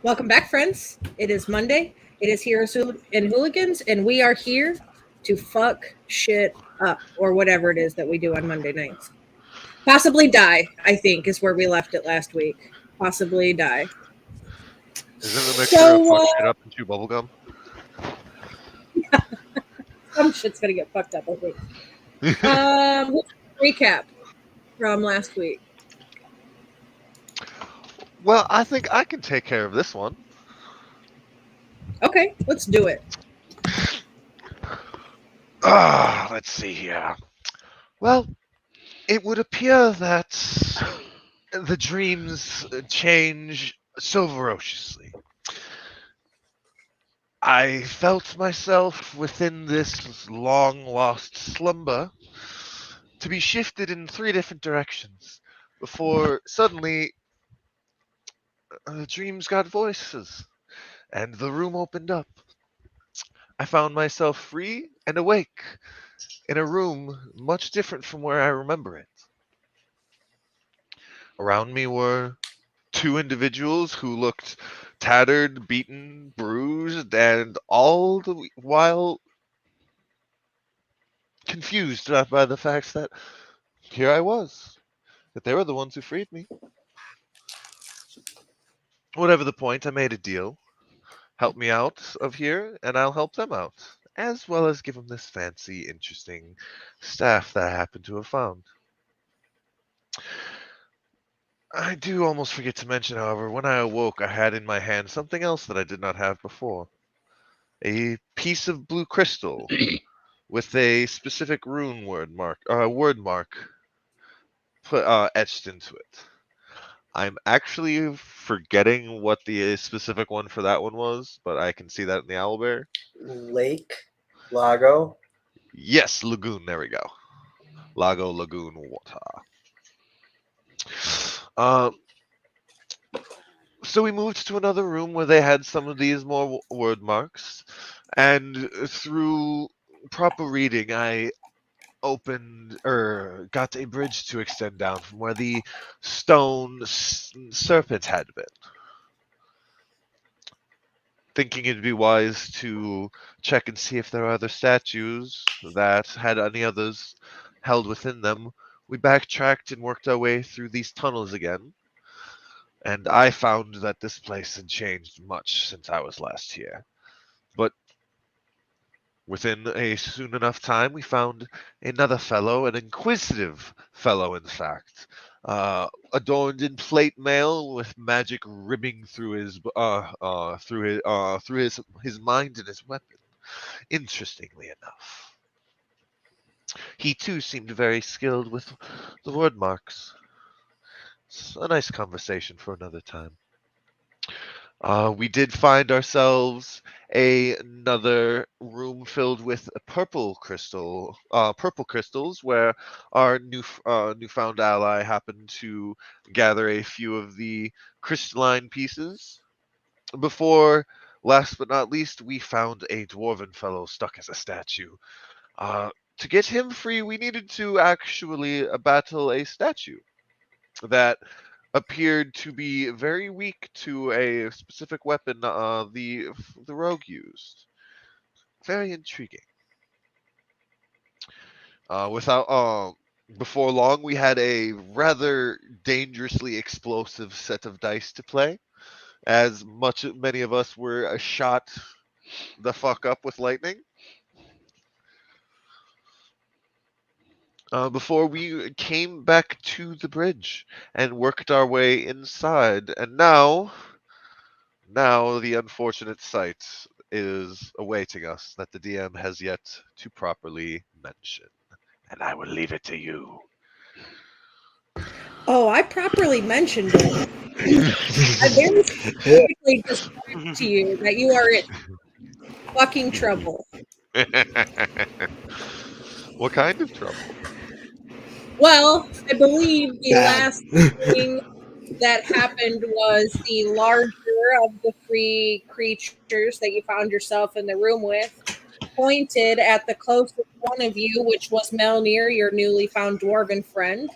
Welcome back, friends. It is Monday. It is Heroes and Hooligans, and we are here to fuck shit up, or whatever it is that we do on Monday nights. Possibly die, I think, is where we left it last week. Possibly die. Is it a mixture of So, fuck shit up and chew bubblegum? some shit's gonna get fucked up, I think. Recap from last week. Well, I think I can take care of this one. Okay, let's do it. Let's see here. Well, it would appear that the dreams change so ferociously. I felt myself within this long lost slumber to be shifted in three different directions before suddenly the dreams got voices and the room opened up. I found myself free and awake in a room much different from where I remember it. Around me were two individuals who looked tattered, beaten, bruised, and all the while confused by the fact that here I was, that they were the ones who freed me. Whatever the point, I made a deal. Help me out of here, and I'll help them out, as well as give them this fancy, interesting staff that I happen to have found. I do almost forget to mention, however, when I awoke, I had in my hand something else that I did not have before. A piece of blue crystal with a specific rune word mark put etched into it. I'm actually forgetting what the specific one for that one was, but I can see that in the owlbear. Lake, Lago. Yes, lagoon. There we go. Lago lagoon water. Uh, so we moved to another room where they had some of these more word marks, and through proper reading, I opened or got a bridge to extend down from where the stone serpent had been. Thinking it'd be wise to check and see if there are other statues that had any others held within them, we backtracked and worked our way through these tunnels again, and I found that this place had changed much since I was last here. But within a soon enough time, we found another fellow, an inquisitive fellow, in fact, adorned in plate mail with magic ribbing through his mind and his weapon. Interestingly enough, he too seemed very skilled with the word marks. It's a nice conversation for another time. We did find ourselves another room filled with purple crystals, where our newfound ally happened to gather a few of the crystalline pieces. Before, last but not least, we found a dwarven fellow stuck as a statue. To get him free, we needed to actually battle a statue that appeared to be very weak to a specific weapon the rogue used. Very intriguing. Without Before long, we had a rather dangerously explosive set of dice to play, as many of us were shot the fuck up with lightning. Before we came back to the bridge and worked our way inside, and now the unfortunate sight is awaiting us that the DM has yet to properly mention. And I will leave it to you. Oh, I properly mentioned it. I very specifically described to you that you are in fucking trouble. What kind of trouble? Well, I believe the Bad. last thing that happened was the larger of the three creatures that you found yourself in the room with pointed at the closest one of you, which was Melnir, your newly found dwarven friend,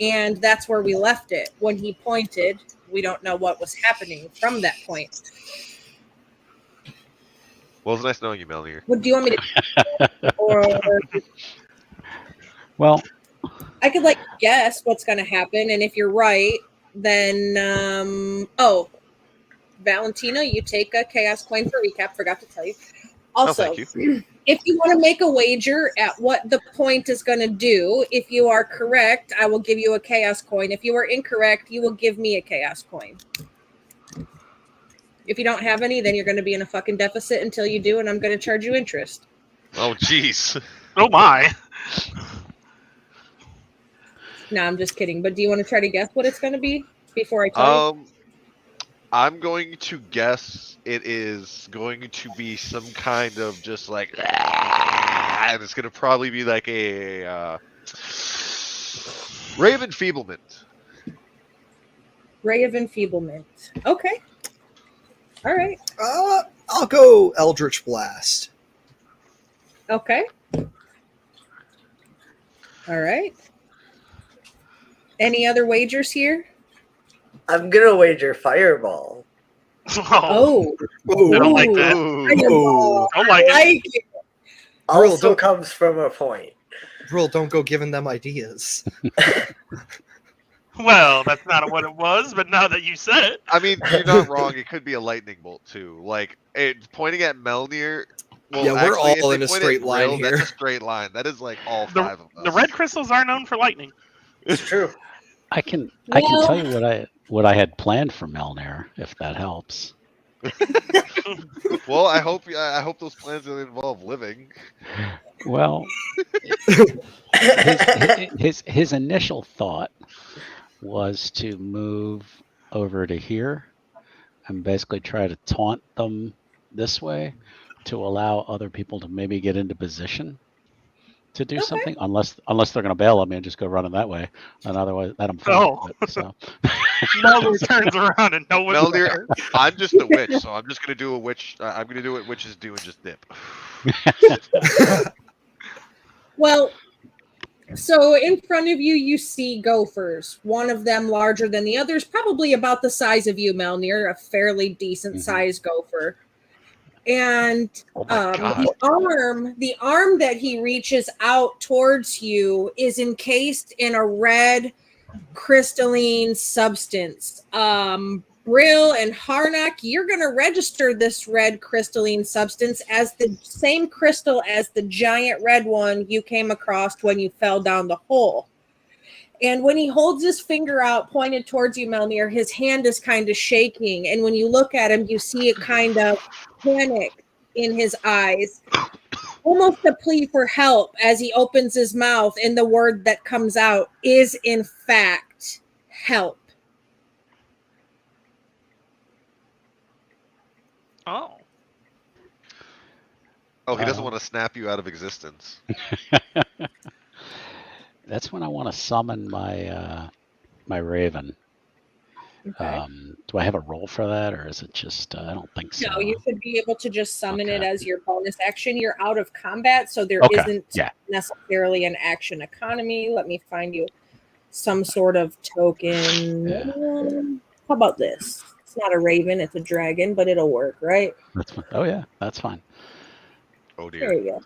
And that's where we left it. When he pointed, we don't know what was happening from that point. Well, it's nice knowing you, Melanie. What do you want me to or Well, I could like guess what's going to happen, and if you're right, then Valentina, you take a chaos coin for recap. Forgot to tell you. Also, thank you. if you want to make a wager at what the point is going to do, if you are correct, I will give you a chaos coin. If you are incorrect, you will give me a chaos coin. If you don't have any, then you're going to be in a fucking deficit until you do, and I'm going to charge you interest. Oh, jeez. Oh my. No, I'm just kidding. But do you want to try to guess what it's going to be before I tell you? I'm going to guess it is going to be some kind of just like, and it's going to probably be like a ray of enfeeblement. Ray of enfeeblement. Okay. All right. I'll go Eldritch Blast. Okay. All right. Any other wagers here? I'm gonna wager Fireball. Oh. Oh. I don't like that. Fireball. Don't like I it. like it. Also don't- comes from a point. Rule, don't go giving them ideas. Well, that's not what it was, but now that you said it. I mean, you're not wrong. It could be a lightning bolt too. Like pointing at Melnir. Well, Yeah, we're actually, if all they in a point at straight line Brill, here. That's a straight line. That is like all five of us. The red crystals are known for lightning. It's true. I can Well- tell you what I had planned for Melnir, if that helps. Well, I hope those plans don't involve living. Well, his initial thought was to move over to here and basically try to taunt them this way to allow other people to maybe get into position to do something, unless they're going to bail on me and just go running that way, and otherwise let them fall. Oh. So. Melnir turns around and no one's Melnir, there. I'm just a witch, so I'm just gonna do a witch. I'm gonna do what witches do and just dip. Well, so in front of you, you see gophers. One of them larger than the others, probably about the size of you, Melnir, a fairly decent sized gopher. And Oh my God. the arm that he reaches out towards you is encased in a red crystalline substance. Brill and Harnack, you're going to register this red crystalline substance as the same crystal as the giant red one you came across when you fell down the hole. And when he holds his finger out pointed towards you, Melnir, his hand is kind of shaking. And when you look at him, you see a kind of panic in his eyes, almost a plea for help as he opens his mouth. And the word that comes out is, in fact, help. Oh. Oh, he doesn't want to snap you out of existence. That's when I want to summon my my raven. Okay. Do I have a roll for that, or is it just? I don't think so. No, you should be able to just summon it Okay. as your bonus action. You're out of combat, so there Okay, isn't yeah. necessarily an action economy. Let me find you some sort of token. Yeah. How about this? It's not a raven, it's a dragon, but it'll work, right? That's fine. Oh yeah, that's fine. Oh There dear. you go.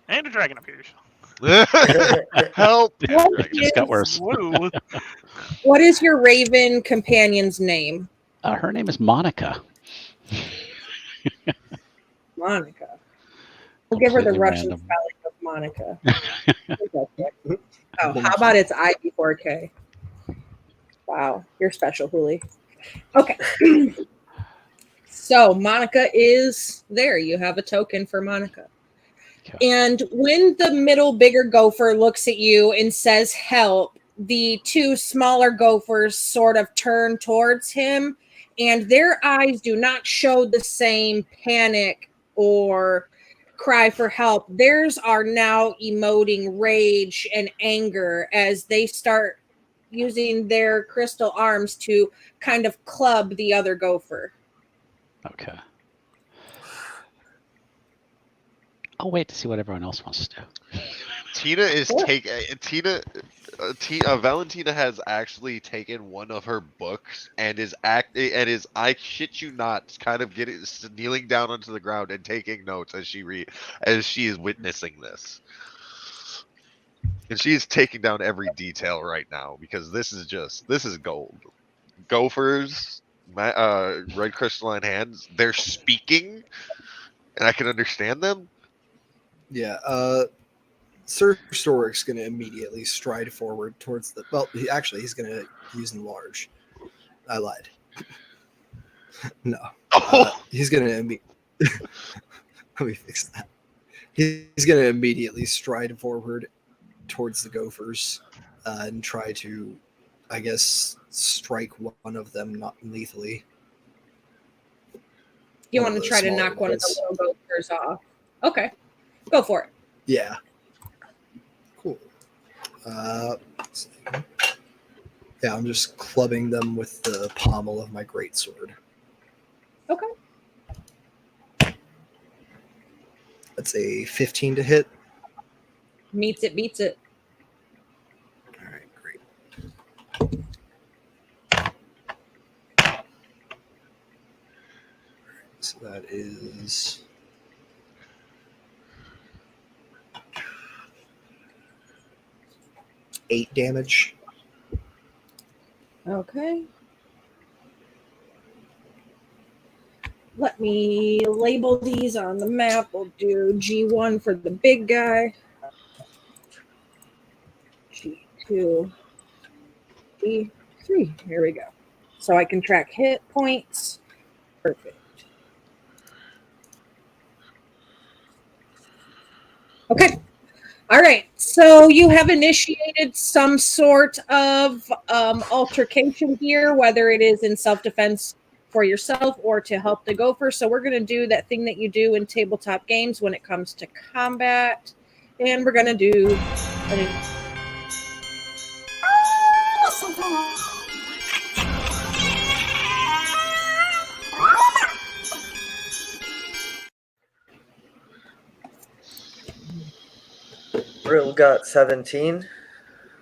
And a dragon appears. Help! Yeah, What it just got worse. Woo. What is your raven companion's name? Her name is Monica. Monica. We'll give her the Completely Russian random. spelling of Monica. Oh, how about it's I before K? Wow, you're special, Huli. Okay. So Monica is there. You have a token for Monica. Okay. And when the middle bigger gopher looks at you and says help, the two smaller gophers sort of turn towards him, and their eyes do not show the same panic or cry for help. Theirs are now emoting rage and anger as they start using their crystal arms to kind of club the other gopher. Okay. I'll wait to see what everyone else wants to do. Tina is Sure. Valentina has actually taken one of her books and is I shit you not, kind of kneeling down onto the ground and taking notes as she is witnessing this. And she is taking down every detail right now because this is gold. Gophers, red crystalline hands, they're speaking, and I can understand them. Yeah. Sir Storik's going to immediately stride forward towards the. Well, he's going to use enlarge. I lied. No. He's going to. Let me fix that. He's going to immediately stride forward towards the Gophers and try to, I guess, strike one of them not lethally. You One want of to the try to smaller knock one of ones. the little gophers off. Okay. Go for it. Yeah. Cool. Let's see. Yeah, I'm just clubbing them with the pommel of my greatsword. Okay. That's a 15 to hit. Meets it, beats it. All right, great. So that is 8 damage. Okay. Let me label these on the map. We'll do G1 for the big guy. G2. G3. Here we go. So I can track hit points. Perfect. Okay. All right. So you have initiated some sort of altercation here, whether it is in self-defense for yourself or to help the gopher. So we're going to do that thing that you do in tabletop games when it comes to combat. And we're going to do... Brill got 17.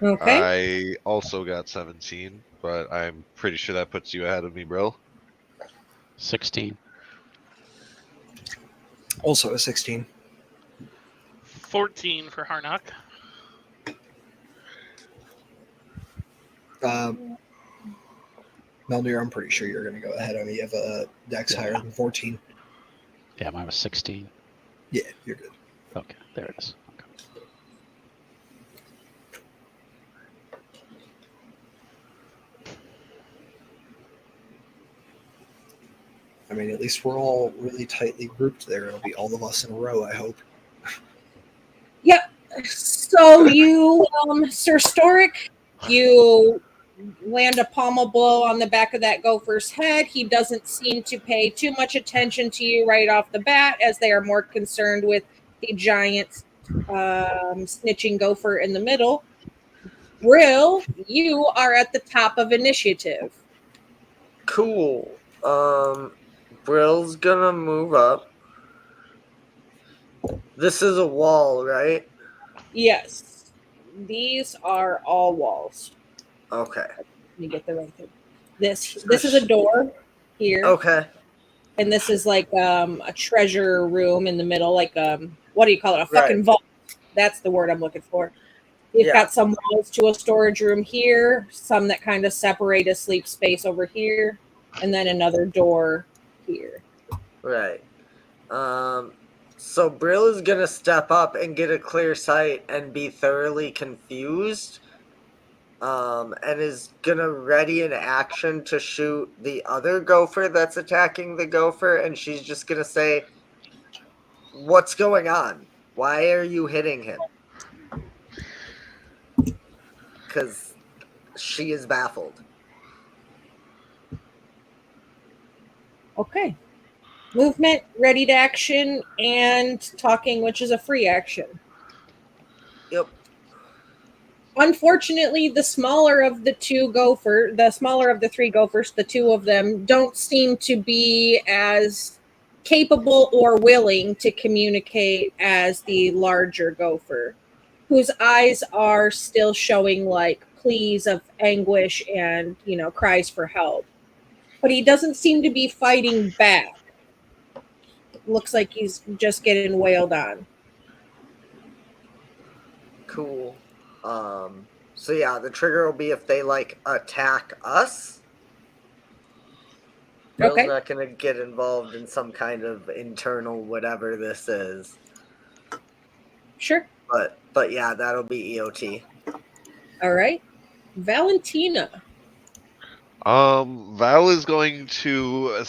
Okay. I also got 17, but I'm pretty sure that puts you ahead of me, bro. 16. Also a 16. 14 for Harnock. Melnir, I'm pretty sure you're going to go ahead of me. You have a dex higher than 14. Yeah, mine was 16. Yeah, you're good. Okay, there it is. Okay. I mean, at least we're all really tightly grouped there. It'll be all of us in a row, I hope. Yep. So you, Sir Storic, you land a pommel blow on the back of that gopher's head. He doesn't seem to pay too much attention to you right off the bat, as they are more concerned with the giant snitching gopher in the middle. Brill, you are at the top of initiative. Cool. Brill's gonna move up. This is a wall, right? Yes. These are all walls. Okay. Let me get the right thing. This is a door here. Okay. And this is like a treasure room in the middle, like what do you call it? A fucking Right. vault. That's the word I'm looking for. You've Yeah. got some walls to a storage room here, some that kind of separate a sleep space over here, and then another door here. Right. So Brill is gonna step up and get a clear sight and be thoroughly confused. And is gonna ready an action to shoot the other gopher that's attacking the gopher, and she's just gonna say, "What's going on? Why are you hitting him?" Because she is baffled. Okay. Movement, ready to action, and talking, which is a free action. Yep. Unfortunately, the smaller of the three gophers, the two of them don't seem to be as capable or willing to communicate as the larger gopher. whose eyes are still showing like pleas of anguish and, cries for help. But he doesn't seem to be fighting back. Looks like he's just getting wailed on. Cool. So yeah, the trigger will be if they like attack us. Bill's Okay. not gonna get involved in some kind of internal whatever this is. Sure. But yeah, that'll be EOT. All right. Valentina. Val is going to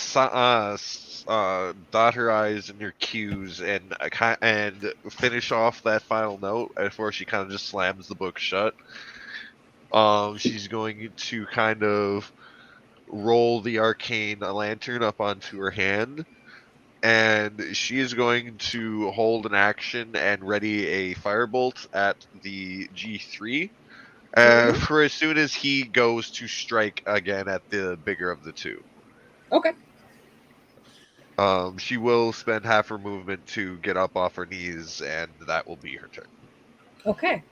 dot her I's in your cues and finish off that final note before she kind of just slams the book shut. She's going to kind of roll the arcane lantern up onto her hand, and she is going to hold an action and ready a firebolt at the G3. For as soon as he goes to strike again at the bigger of the two. Okay. She will spend half her movement to get up off her knees, and that will be her turn. Okay.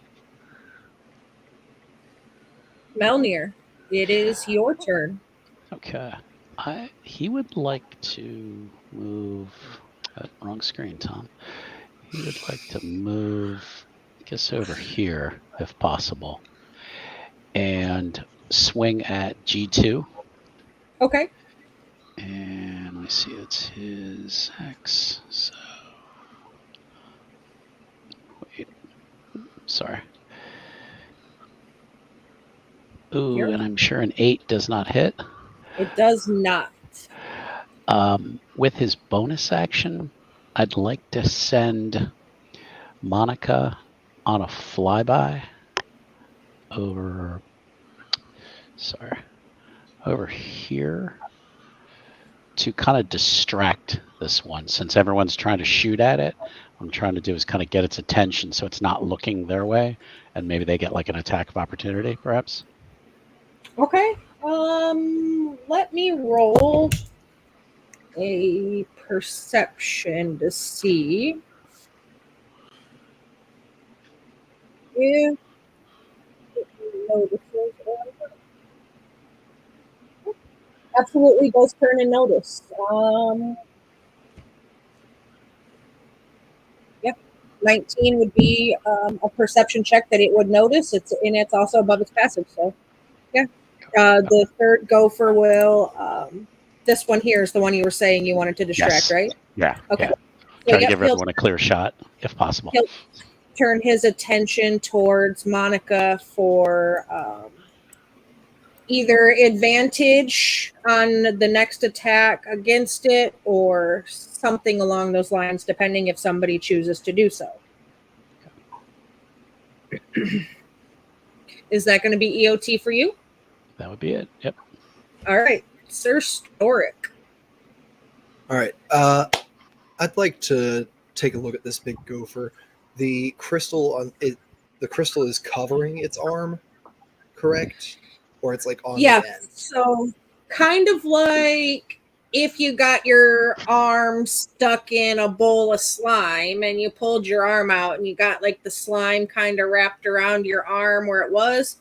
Melnir, it is your turn. Okay. He would like to move. Wrong screen, Tom. He would like to move, I guess, over here if possible, and swing at G2. Okay. And let me see, it's his X. So, wait. Sorry. Ooh, Here. and I'm sure an 8 does not hit. It does not. With his bonus action, I'd like to send Monica on a flyby over here to kind of distract this one. Since everyone's trying to shoot at it, what I'm trying to do is kind of get its attention so it's not looking their way, and maybe they get like an attack of opportunity, perhaps. Okay. Let me roll a perception to see if it notices or not. Absolutely does turn and notice. Yep. 19 would be a perception check that it would notice. It's also above its passive, so yeah. The third gopher will. This one here is the one you were saying you wanted to distract, Yes. right? Yeah. Okay. Yeah. So, Try to yep, give everyone a clear shot, if possible. He'll turn his attention towards Monica for either advantage on the next attack against it or something along those lines, depending if somebody chooses to do so. Is that going to be EOT for you? That would be it. Yep. All right. Sir Storic. All right. I'd like to take a look at this big gopher. The crystal on it. The crystal is covering its arm, correct? Or it's like on the end. So kind of like if you got your arm stuck in a bowl of slime and you pulled your arm out and you got like the slime kind of wrapped around your arm where it was,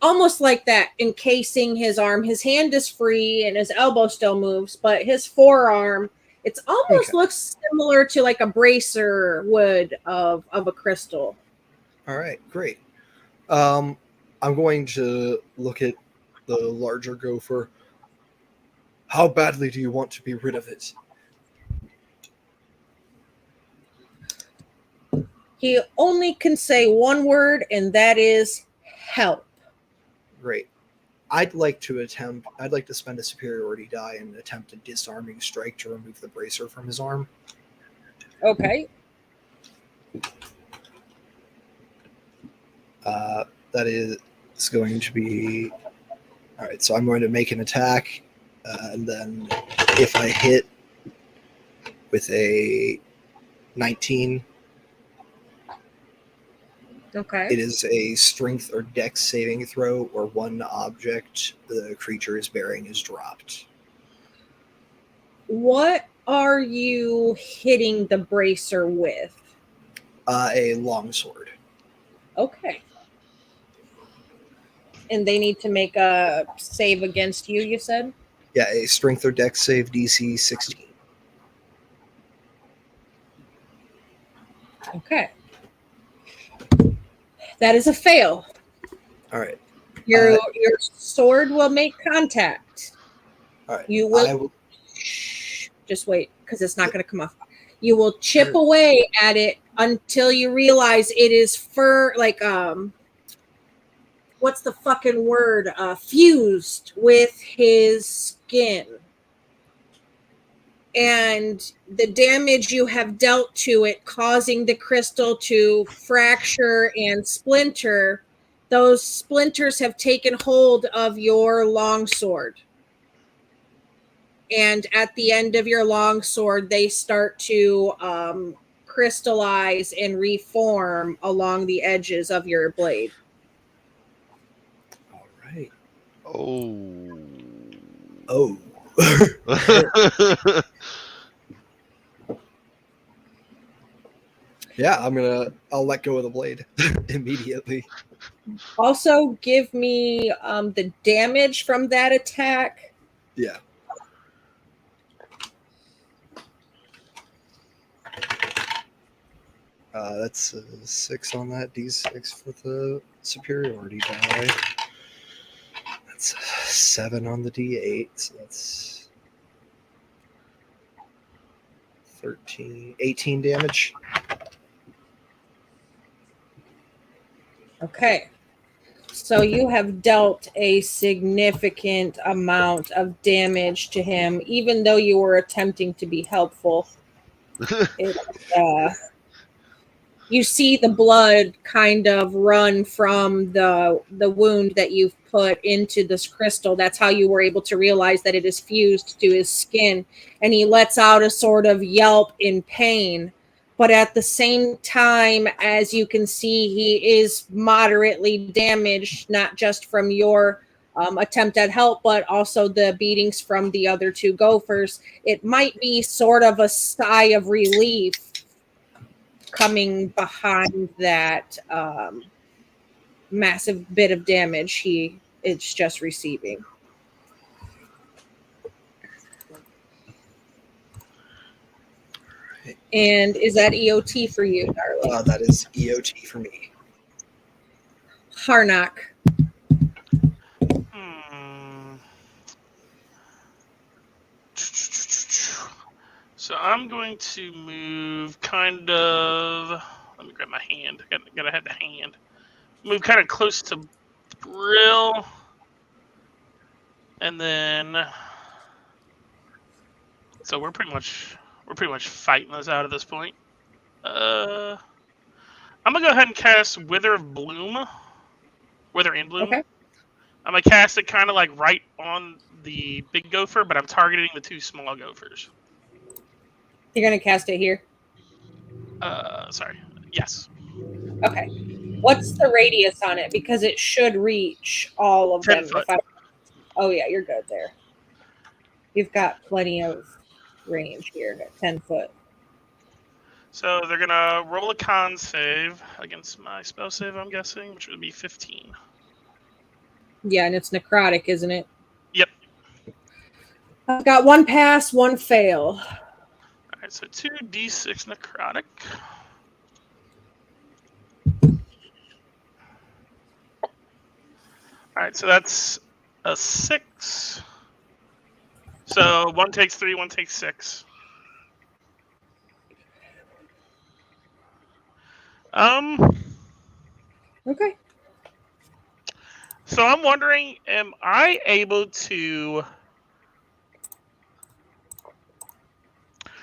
almost like that, encasing his arm. His hand is free and his elbow still moves, but his forearm, it's almost looks similar to like a bracer would of a crystal. All right, great. I'm going to look at the larger gopher. How badly do you want to be rid of it? He only can say one word, and that is help. Great. I'd like to spend a superiority die and attempt a disarming strike to remove the bracer from his arm. Okay. That is going to be... All right, so I'm going to make an attack, and then if I hit with a 19, Okay. it is a strength or dex saving throw where one object the creature is bearing is dropped. What are you hitting the bracer with? A longsword. Okay. And they need to make a save against you, you said? Yeah, a strength or dex save DC 16. Okay. That is a fail. All right. Your sword will make contact. All right. You will. I will Shh, just wait, because it's not going to come off. You will chip away at it until you realize it is what's the fucking word? Fused with his skin. And the damage you have dealt to it, causing the crystal to fracture and splinter, those splinters have taken hold of your longsword. And at the end of your longsword, they start to crystallize and reform along the edges of your blade. All right. Oh. Oh. Yeah, I'll let go of the blade immediately. Also, give me the damage from that attack. Yeah. That's a 6 on that D6 for the superiority die. That's a 7 on the D8, so that's 18 damage. Okay. So you have dealt a significant amount of damage to him, even though you were attempting to be helpful. You see the blood kind of run from the wound that you've put into this crystal. That's how you were able to realize that it is fused to his skin. And he lets out a sort of yelp in pain. But at the same time, as you can see, he is moderately damaged, not just from your attempt at help, but also the beatings from the other two gophers. It might be sort of a sigh of relief coming behind that massive bit of damage it's just receiving. And is that EOT for you, darling? That is EOT for me. Harnock. So I'm going to move kind of. Let me grab my hand. Gotta have the hand. Move kind of close to Brill, and then. So we're pretty much fighting this out at this point. I'm gonna go ahead and cast Wither in Bloom. Okay. I'm gonna cast it kind of like right on the big gopher, but I'm targeting the two small gophers. You're going to cast it here? Sorry. Yes. Okay. What's the radius on it? Because it should reach all of 10 them. foot. Oh, yeah, you're good there. You've got plenty of range here at 10 foot. So they're gonna roll a con save against my spell save, I'm guessing, which would be 15. Yeah, and it's necrotic, isn't it? Yep. I've got one pass, one fail. Alright, so 2d6 necrotic. Alright, so that's a 6. So one takes 3, one takes 6. Okay. So I'm wondering, am I able to...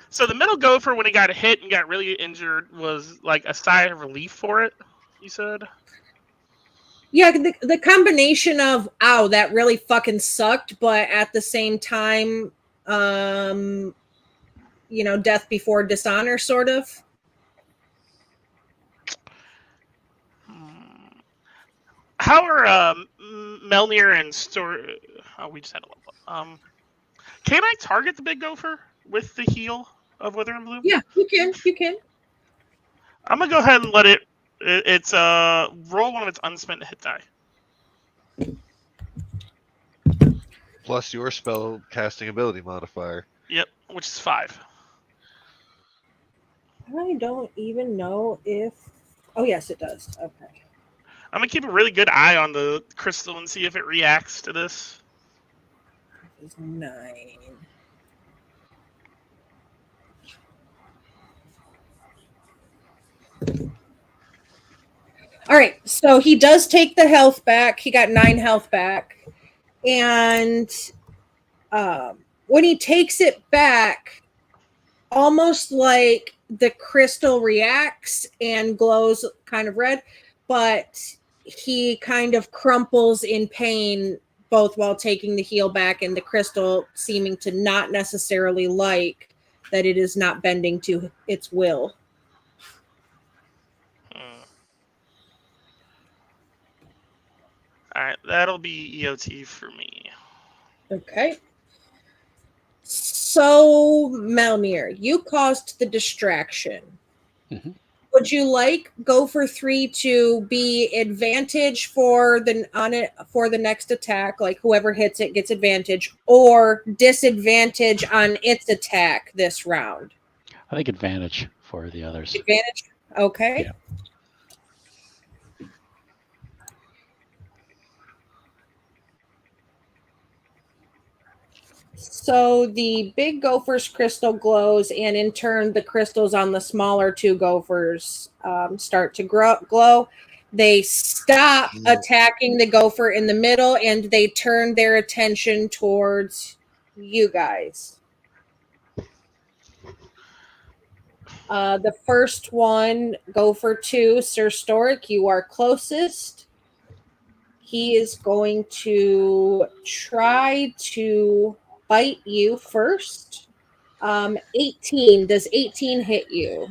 So the middle gopher, when he got hit and got really injured, was like a sigh of relief for it, you said? Yeah, the combination of, ow, that really fucking sucked, but at the same time, death before dishonor, sort of. How are Melnir and Oh, we just had a level up. Can I target the big gopher with the heal of Wither and Bloom? Yeah, you can. I'm gonna go ahead and let it It's roll one of its unspent hit die. Plus your spell casting ability modifier. Yep, which is 5. I don't even know if. Oh, yes, it does. Okay. I'm gonna keep a really good eye on the crystal and see if it reacts to this. It's 9. All right, so he does take the health back. He got 9 health back. And when he takes it back, almost like the crystal reacts and glows kind of red, but he kind of crumples in pain both while taking the heal back and the crystal seeming to not necessarily like that it is not bending to its will. Alright, that'll be EOT for me. Okay. So, Melnir, you caused the distraction. Mhm. Would you like Gopher 3 to be advantage for the next attack, like whoever hits it gets advantage, or disadvantage on its attack this round? I think advantage for the others. Advantage? Okay. Yeah. So the big gopher's crystal glows, and in turn, the crystals on the smaller 2 gophers start to glow. They stop attacking the gopher in the middle, and they turn their attention towards you guys. The first one, Gopher 2, Sir Storic, you are closest. He is going to try to bite you first. 18. Does 18 hit you?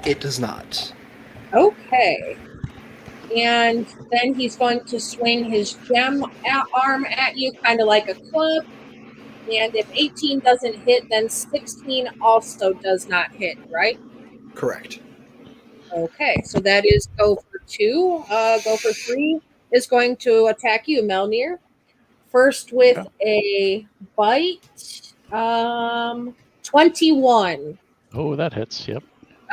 It does not. Okay. And then he's going to swing his gem arm at you, kind of like a club. And if 18 doesn't hit, then 16 also does not hit, right? Correct. Okay, so that is Gopher 2. Gopher 3 is going to attack you, Melnir. First with a bite. 21. Oh, that hits. Yep.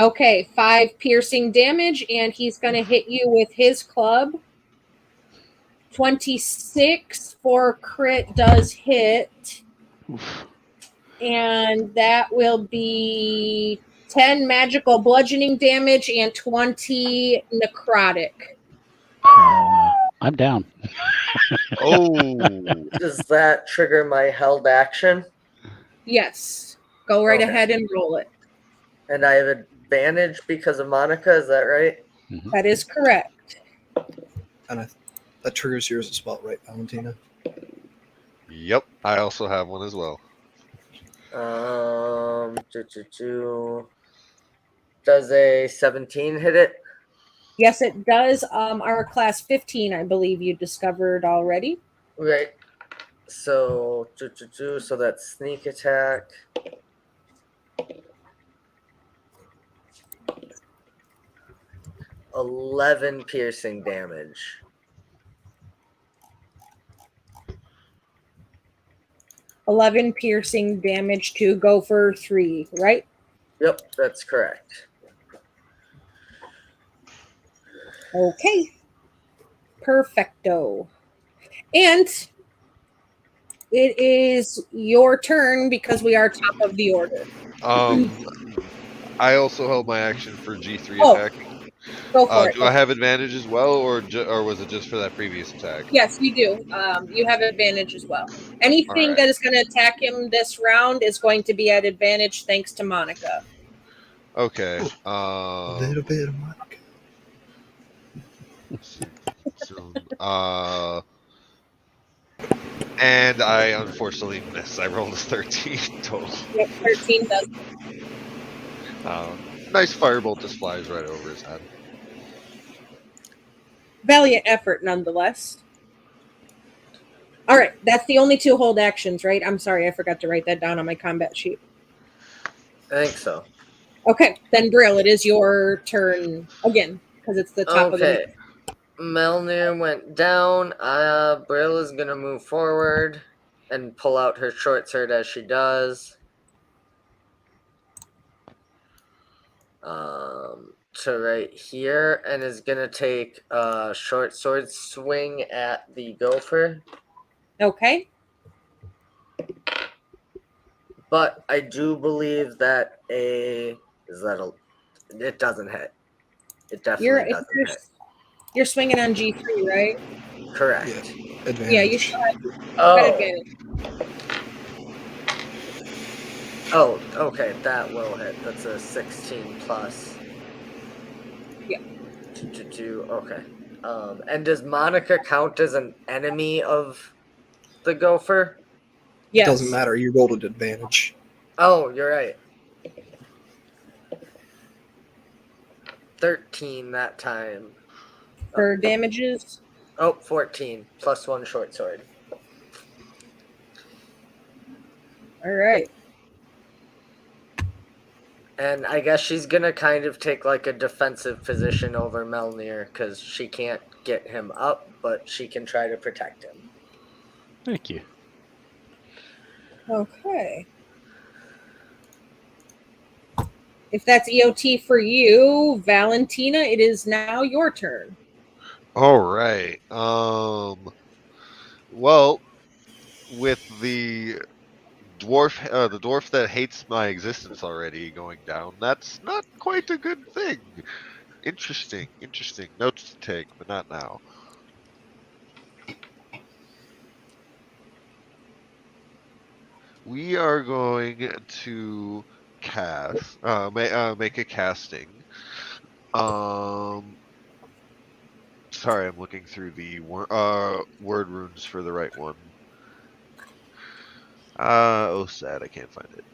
Okay, 5 piercing damage, and he's going to hit you with his club. 26 for crit does hit. Oof. And that will be 10 magical bludgeoning damage and 20 necrotic. I'm down. Oh, Does that trigger my held action? Yes. Go right Okay. ahead and roll it. And I have advantage because of Monica, is that right? Mhm. That is correct. And that triggers yours as well, right, Valentina? yep. I also have one as well. Does a 17 hit it? Yes, it does. Our class 15, I believe you discovered already. Right. So, so that's sneak attack. $11 piercing damage. 11 piercing damage to Gopher 3, right? Yep, that's correct. Okay. Perfecto. And it is your turn because we are top of the order. I also held my action for G3 Oh, attacking. Go for it. Do I have advantage as well, or was it just for that previous attack? Yes, you do. You have advantage as well. Anything Alright. that is going to attack him this round is going to be at advantage thanks to Monica. Okay. A little bit of Monica. And I unfortunately missed. I rolled a 13 total. Yep, 13 does. Nice firebolt just flies right over his head. Valiant effort, nonetheless. All right, that's the only 2 hold actions, right? I'm sorry, I forgot to write that down on my combat sheet. I think so. Okay, then Brill, it is your turn again because it's the top of the. Okay. Melnir went down. Brill is gonna move forward and pull out her short sword as she does. To right here, and is gonna take a short sword swing at the gopher. Okay. But I do believe that it doesn't hit. It You're definitely if doesn't you're, hit. you're swinging on G3, right? Correct. Yeah. Advantage. Yeah, you still have Oh, advantage. oh, okay, that will hit. That's a 16 plus. Yeah. Okay. And does Monica count as an enemy of the gopher? It doesn't Yes. matter. You rolled at advantage. Oh, you're right. 13 that time. For damages. Oh, 14 plus 1 short sword. All right. And I guess she's gonna kind of take like a defensive position over Melnir because she can't get him up, but she can try to protect him. Thank you. Okay. If that's EOT for you, Valentina, it is now your turn. All right. Well, with the dwarf that hates my existence already going down, that's not quite a good thing. Interesting. Notes to take, but not now. We are going to make a casting. Sorry, I'm looking through the word runes for the right one. Oh, sad, I can't find it.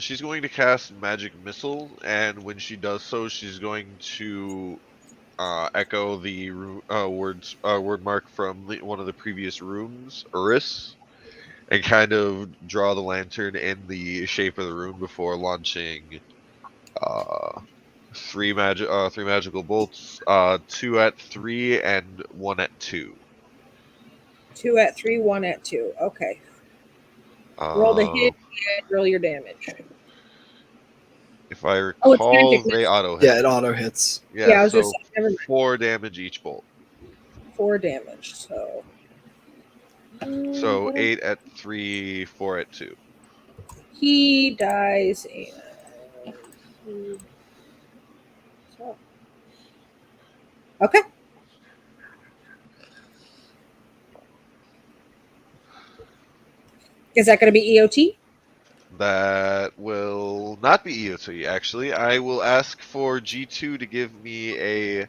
She's going to cast Magic Missile, and when she does so, she's going to echo the word mark from one of the previous rooms, Uris, and kind of draw the lantern in the shape of the rune before launching three magical bolts, 2 at 3 and 1 at 2. 2 at 3, 1 at 2. Okay. Roll the hit and roll your damage. If I Oh, it's recall, magic they missile. auto hit. Yeah, it auto hits. Yeah, I was so just saying, never mind. 4 damage each bolt. 4 damage. So So 8 at 3, 4 at 2. he dies and so. Okay. Is that going to be EOT? That will not be EOT, actually. I will ask for G2 to give me a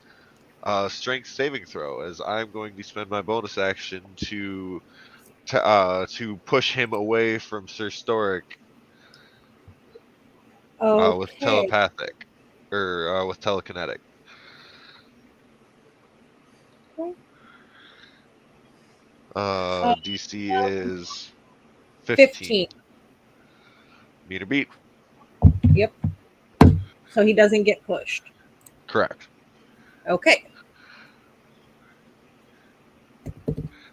strength saving throw, as I'm going to spend my bonus action to push him away from Sir Storic with Okay. telepathic, or with telekinetic. DC is 15. Meter beat. Yep. So he doesn't get pushed. Correct. Okay.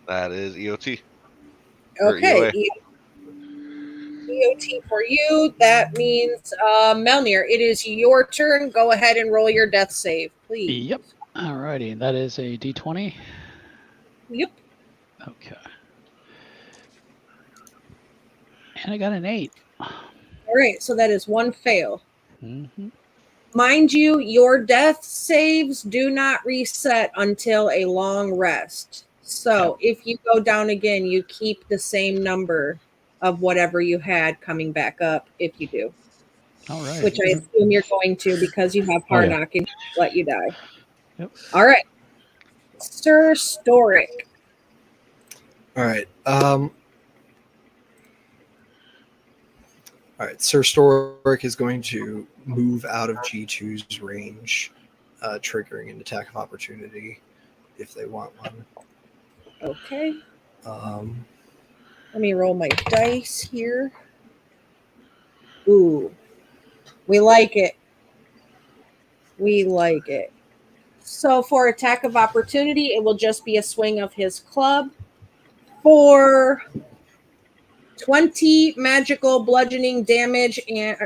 That is EOT. Or Okay. EOA. EOT for you. That means Melnir, it is your turn. Go ahead and roll your death save, please. Yep. Alrighty, that is a D20. Yep. Okay. And I got an 8. All right. So that is 1 fail. Mm-hmm. Mind you, your death saves do not reset until a long rest. So if you go down again, you keep the same number of whatever you had coming back up if you do. All right. Which I assume you're going to because you have hard knocking, let you die. Yep. All right. Sir Storic. All right. All right. Sir Storic is going to move out of G2's range, triggering an attack of opportunity if they want one. Okay. Let me roll my dice here. Ooh. We like it. We like it. So for attack of opportunity, it will just be a swing of his club for 20 magical bludgeoning damage and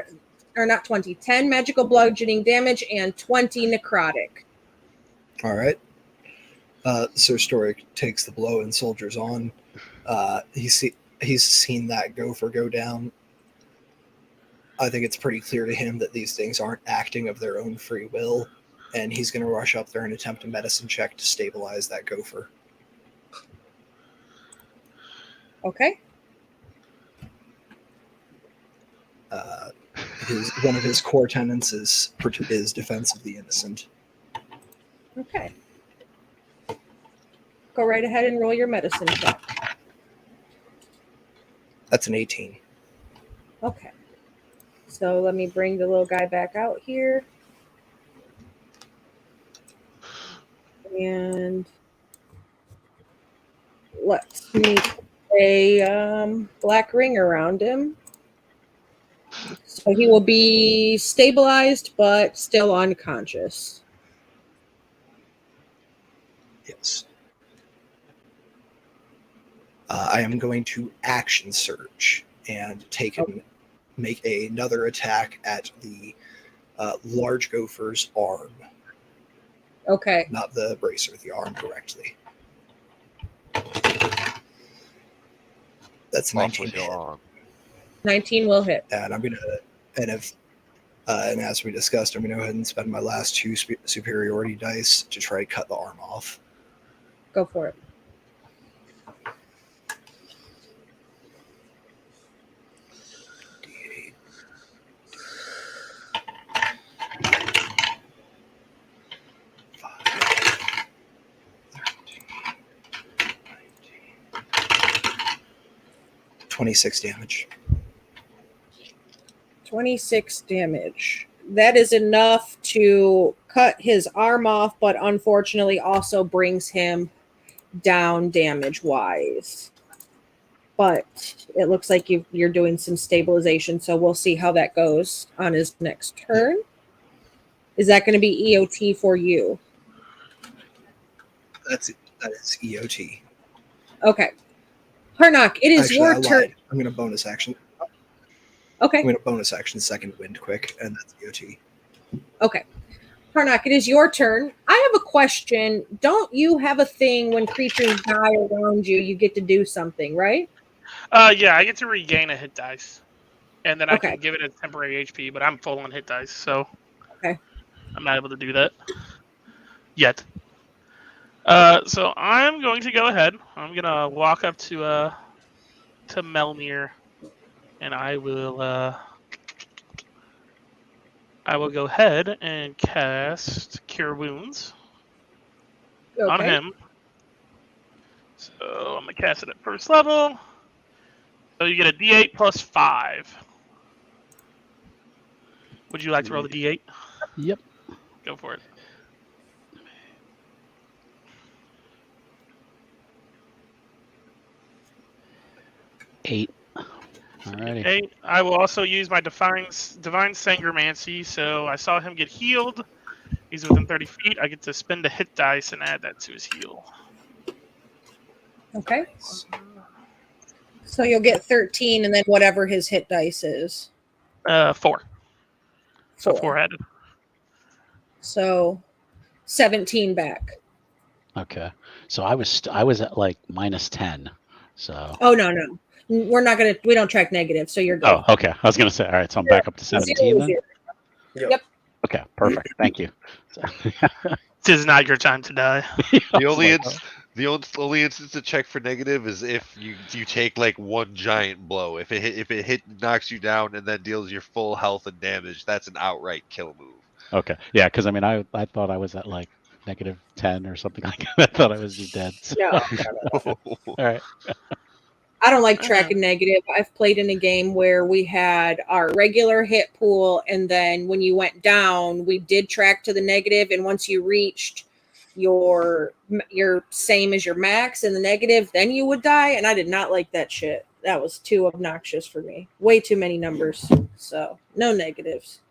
or not 20, 10 magical bludgeoning damage and 20 necrotic. All right. Sir Storic takes the blow and soldiers on. He's seen that gopher go down. I think it's pretty clear to him that these things aren't acting of their own free will, and he's going to rush up there and attempt a medicine check to stabilize that gopher. Okay. One of his core tenets is defense of the innocent. Okay. Go right ahead and roll your medicine check. That's an 18. Okay. So let me bring the little guy back out here. And let's make a black ring around him. So he will be stabilized, but still unconscious. Yes. I am going to action surge and make another attack at the large gopher's arm. Okay. Not the bracer, the arm directly. That's 19 to hit. 19 will hit. And I'm gonna, and as we discussed, I'm gonna go ahead and spend my last 2 superiority dice to try to cut the arm off. Go for it. D8. 5, 13, 19, 26 damage. 26 damage. That is enough to cut his arm off, but unfortunately also brings him down damage-wise. But it looks like you're doing some stabilization, so we'll see how that goes on his next turn. Is that going to be EOT for you? That is EOT. Okay. Harnock, it is Actually, your I turn. lied. I'm gonna bonus action. Okay. I'm gonna bonus action second wind quick, and that's EOT. Okay. Harnock, it is your turn. I have a question. Don't you have a thing when creatures die around you, you get to do something, right? Yeah, I get to regain a hit dice, and then I Okay. can give it a temporary HP. But I'm full on hit dice, so Okay. I'm not able to do that yet. So I'm going to go ahead. I'm gonna walk up to Melnir, and I will go ahead and cast Cure Wounds on Okay. him. So I'm gonna cast it at first level. So you get a D8 plus 5. Would you like to roll the D8? Yep. Go for it. Eight. Alrighty. 8. I will also use my Divine Sangromancy. So I saw him get healed. He's within 30 feet. I get to spend a hit dice and add that to his heal. Okay. So you'll get 13 and then whatever his hit dice is. 4. So 4 added. So 17 back. Okay. So I was at like minus 10. So. Oh, no. We don't track negative, so you're good. Oh, okay. I was gonna say. All right. So I'm back up to 17 then. Yep. Okay. Perfect. Thank you. This is not your time to die. The only instance to check for negative is if you take like one giant blow. If it knocks you down and then deals your full health and damage, that's an outright kill move. Okay. Yeah, because I mean, I thought I was at like negative 10 or something like that. I thought I was dead. So. No. All right. I don't like tracking negative. I've played in a game where we had our regular hit pool, and then when you went down, we did track to the negative, and once you reached your same as your max in the negative, then you would die, and I did not like that shit. that was too obnoxious for me. Way too many numbers. So no negatives.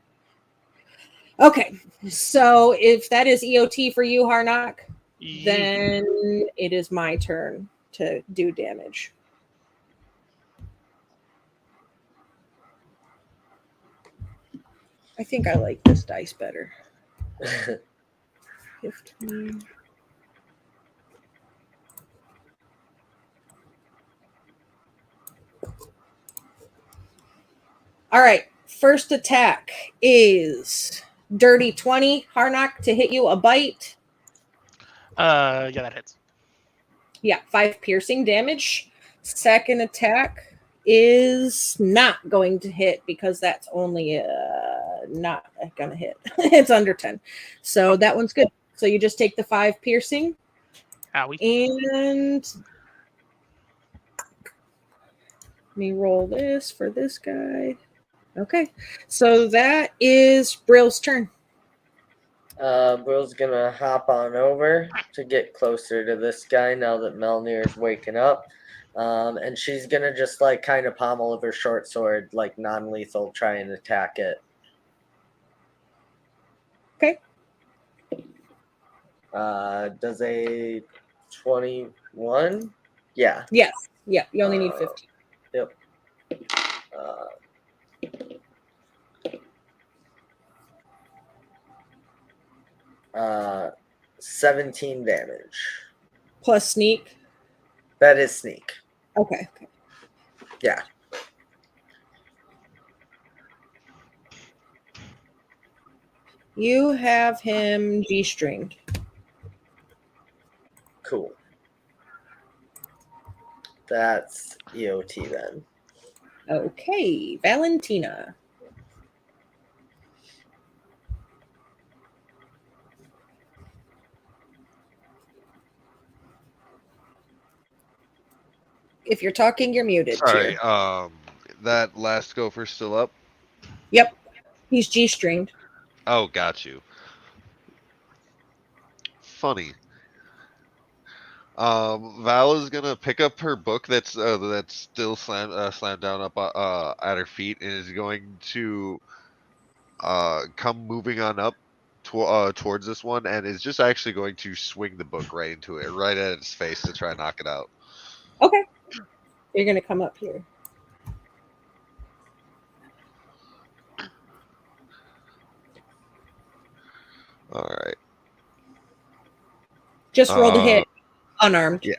Okay, so if that is EOT for you, Harnock, then it is my turn to do damage. I think I like this dice better. 15. All right. First attack is dirty 20, Harnock, to hit you a bite. Yeah, that hits. Yeah, 5 piercing damage. Second attack is not going to hit because that's only not going to hit. It's under 10. So that one's good. So you just take the 5 piercing. Owie. And let me roll this for this guy. Okay. So that is Brill's turn. Brill's gonna hop on over to get closer to this guy now that Melnir is waking up. And she's gonna just like kind of pommel of her short sword, like non-lethal, try and attack it. Okay. Does a 21? Yeah. Yes. Yeah. You only need 15. Yep. 17 damage. Plus sneak. That is sneak. Okay. Yeah. You have him G-stringed. Cool. That's EOT then. Okay, Valentina. If you're talking, you're muted. Sorry, Cheer. that last gopher's still up? Yep. He's G-stringed. Oh, got you. Funny. Val is gonna pick up her book that's still slammed down up at her feet, and is going to come moving on up towards this one, and is just actually going to swing the book right into it, right at its face to try and knock it out. Okay. You're going to come up here. All right. Just roll the hit. Unarmed. Yeah.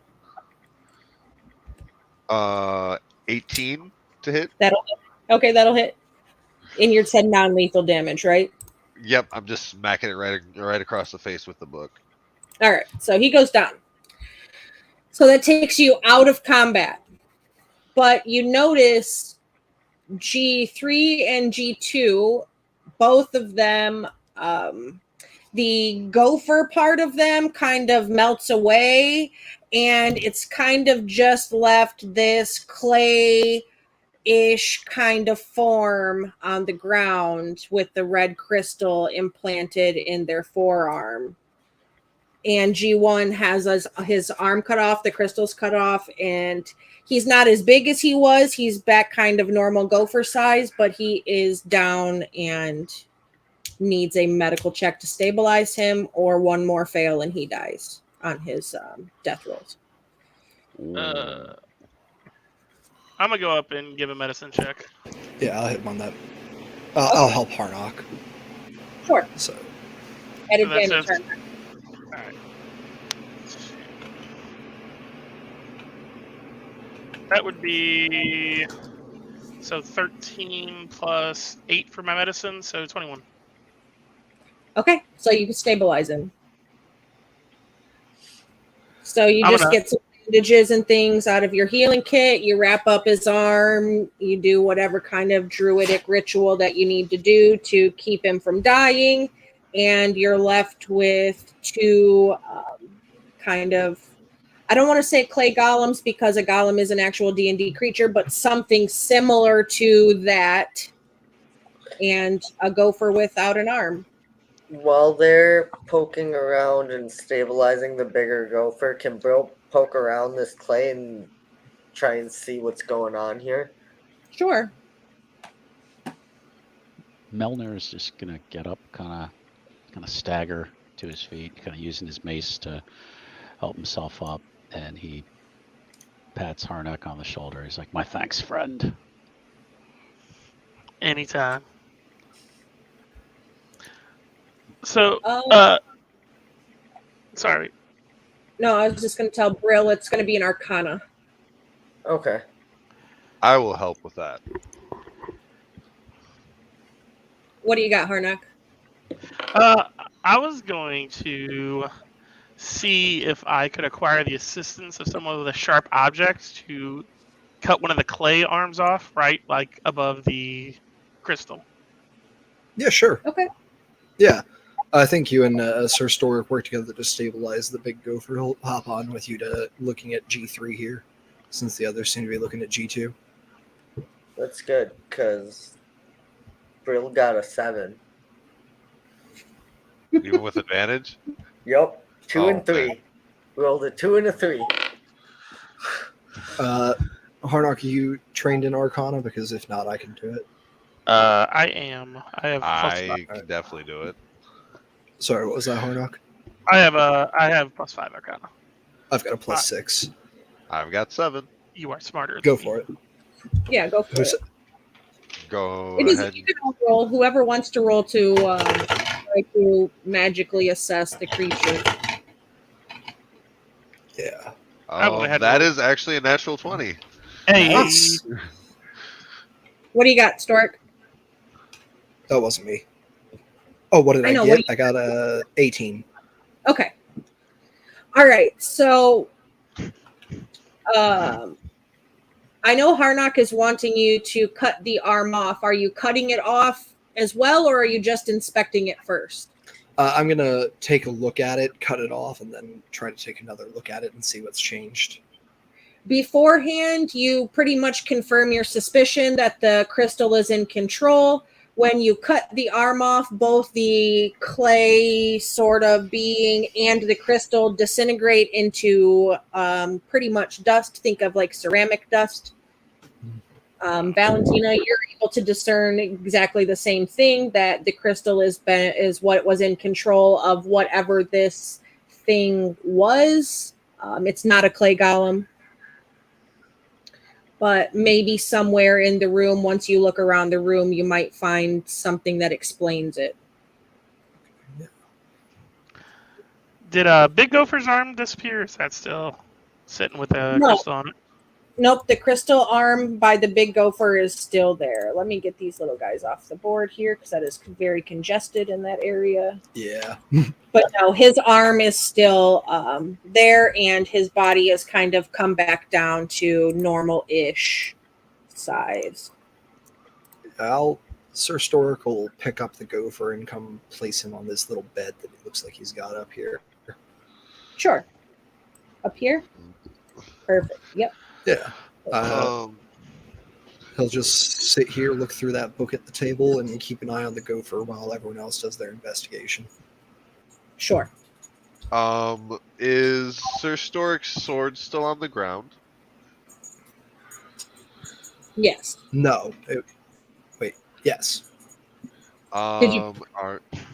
18 to hit. That'll hit. Okay, that'll hit. And you said non-lethal damage, right? Yep, I'm just smacking it right across the face with the book. All right, so he goes down. So that takes you out of combat. But you notice G3 and G2, both of them, the gopher part of them kind of melts away, and it's kind of just left this clay-ish kind of form on the ground with the red crystal implanted in their forearm. And G1 has his arm cut off, the crystal's cut off, and he's not as big as he was. He's back kind of normal gopher size, but he is down and needs a medical check to stabilize him, or one more fail and he dies on his death rolls. I'm gonna go up and give a medicine check. Yeah, I'll hit him on that. I'll help Harnock. Sure. So At So advantage. that's Turn. All right. That would be 13 plus 8 for my medicine, so 21. Okay, so you can stabilize him. So you I'm just gonna- get some bandages and things out of your healing kit. You wrap up his arm. You do whatever kind of druidic ritual that you need to do to keep him from dying. And you're left with two kind of, I don't want to say clay golems because a golem is an actual D&D creature, but something similar to that, and a gopher without an arm. While they're poking around and stabilizing the bigger gopher, can Brill poke around this clay and try and see what's going on here. Sure. Melner is just gonna get up, kind of stagger to his feet, kind of using his mace to help himself up, and he pats Harnack on the shoulder. He's like, "My thanks, friend." Anytime. So, sorry. No, I was just going to tell Brill it's going to be an Arcana. Okay. I will help with that. What do you got, Harnack? I was going to see if I could acquire the assistance of someone with a sharp object to cut one of the clay arms off, right, like above the crystal. Yeah, sure. Okay. Yeah. I think you and Sir Stork work together to stabilize the big gopher. He'll hop on with you to looking at G3 here, since the others seem to be looking at G2. That's good, because Brill got a 7. Even with advantage? Yep. 2 Oh, and 3. man. Rolled a 2 and a 3. Harnack, are you trained in Arcana? Because if not, I can do it. I am. I have I +5. can definitely do it. Sorry, what was that, Harnack? I have +5 Arcana. I've got a +6. I've got 7. You are smarter. Go than for me. it. Yeah, go for Who's- it. Go It is. ahead. You can all roll. Whoever wants to roll to try to magically assess the creature. Yeah. I went ahead and That rolled. is actually a natural 20. Hey, Nice. What do you got, Stork? That wasn't me. Oh, what did I I know, get? what do I got a 18. Okay. All right. So, I know Harnack is wanting you to cut the arm off. Are you cutting it off as well, or are you just inspecting it first? I'm going to take a look at it, cut it off, and then try to take another look at it and see what's changed. Beforehand, you pretty much confirm your suspicion that the crystal is in control. When you cut the arm off, both the clay sort of being and the crystal disintegrate into pretty much dust. Think of like ceramic dust. Valentina, you're able to discern exactly the same thing, that the crystal is what was in control of whatever this thing was. It's not a clay golem. But maybe somewhere in the room, once you look around the room, you might find something that explains it. did Big Gopher's arm disappear? Is that still sitting with a No. crystal on it? Nope, the crystal arm by the big gopher is still there. Let me get these little guys off the board here because that is very congested in that area. Yeah. But no, his arm is still there, and his body has kind of come back down to normal-ish size. Sir Stork will pick up the gopher and come place him on this little bed that it looks like he's got up here. Sure. Up here? Perfect. Yep. Yeah. He'll just sit here, look through that book at the table, and keep an eye on the gopher while everyone else does their investigation. Sure. Is Sir Stork's sword still on the ground? Yes. No. Wait. Yes. Did you-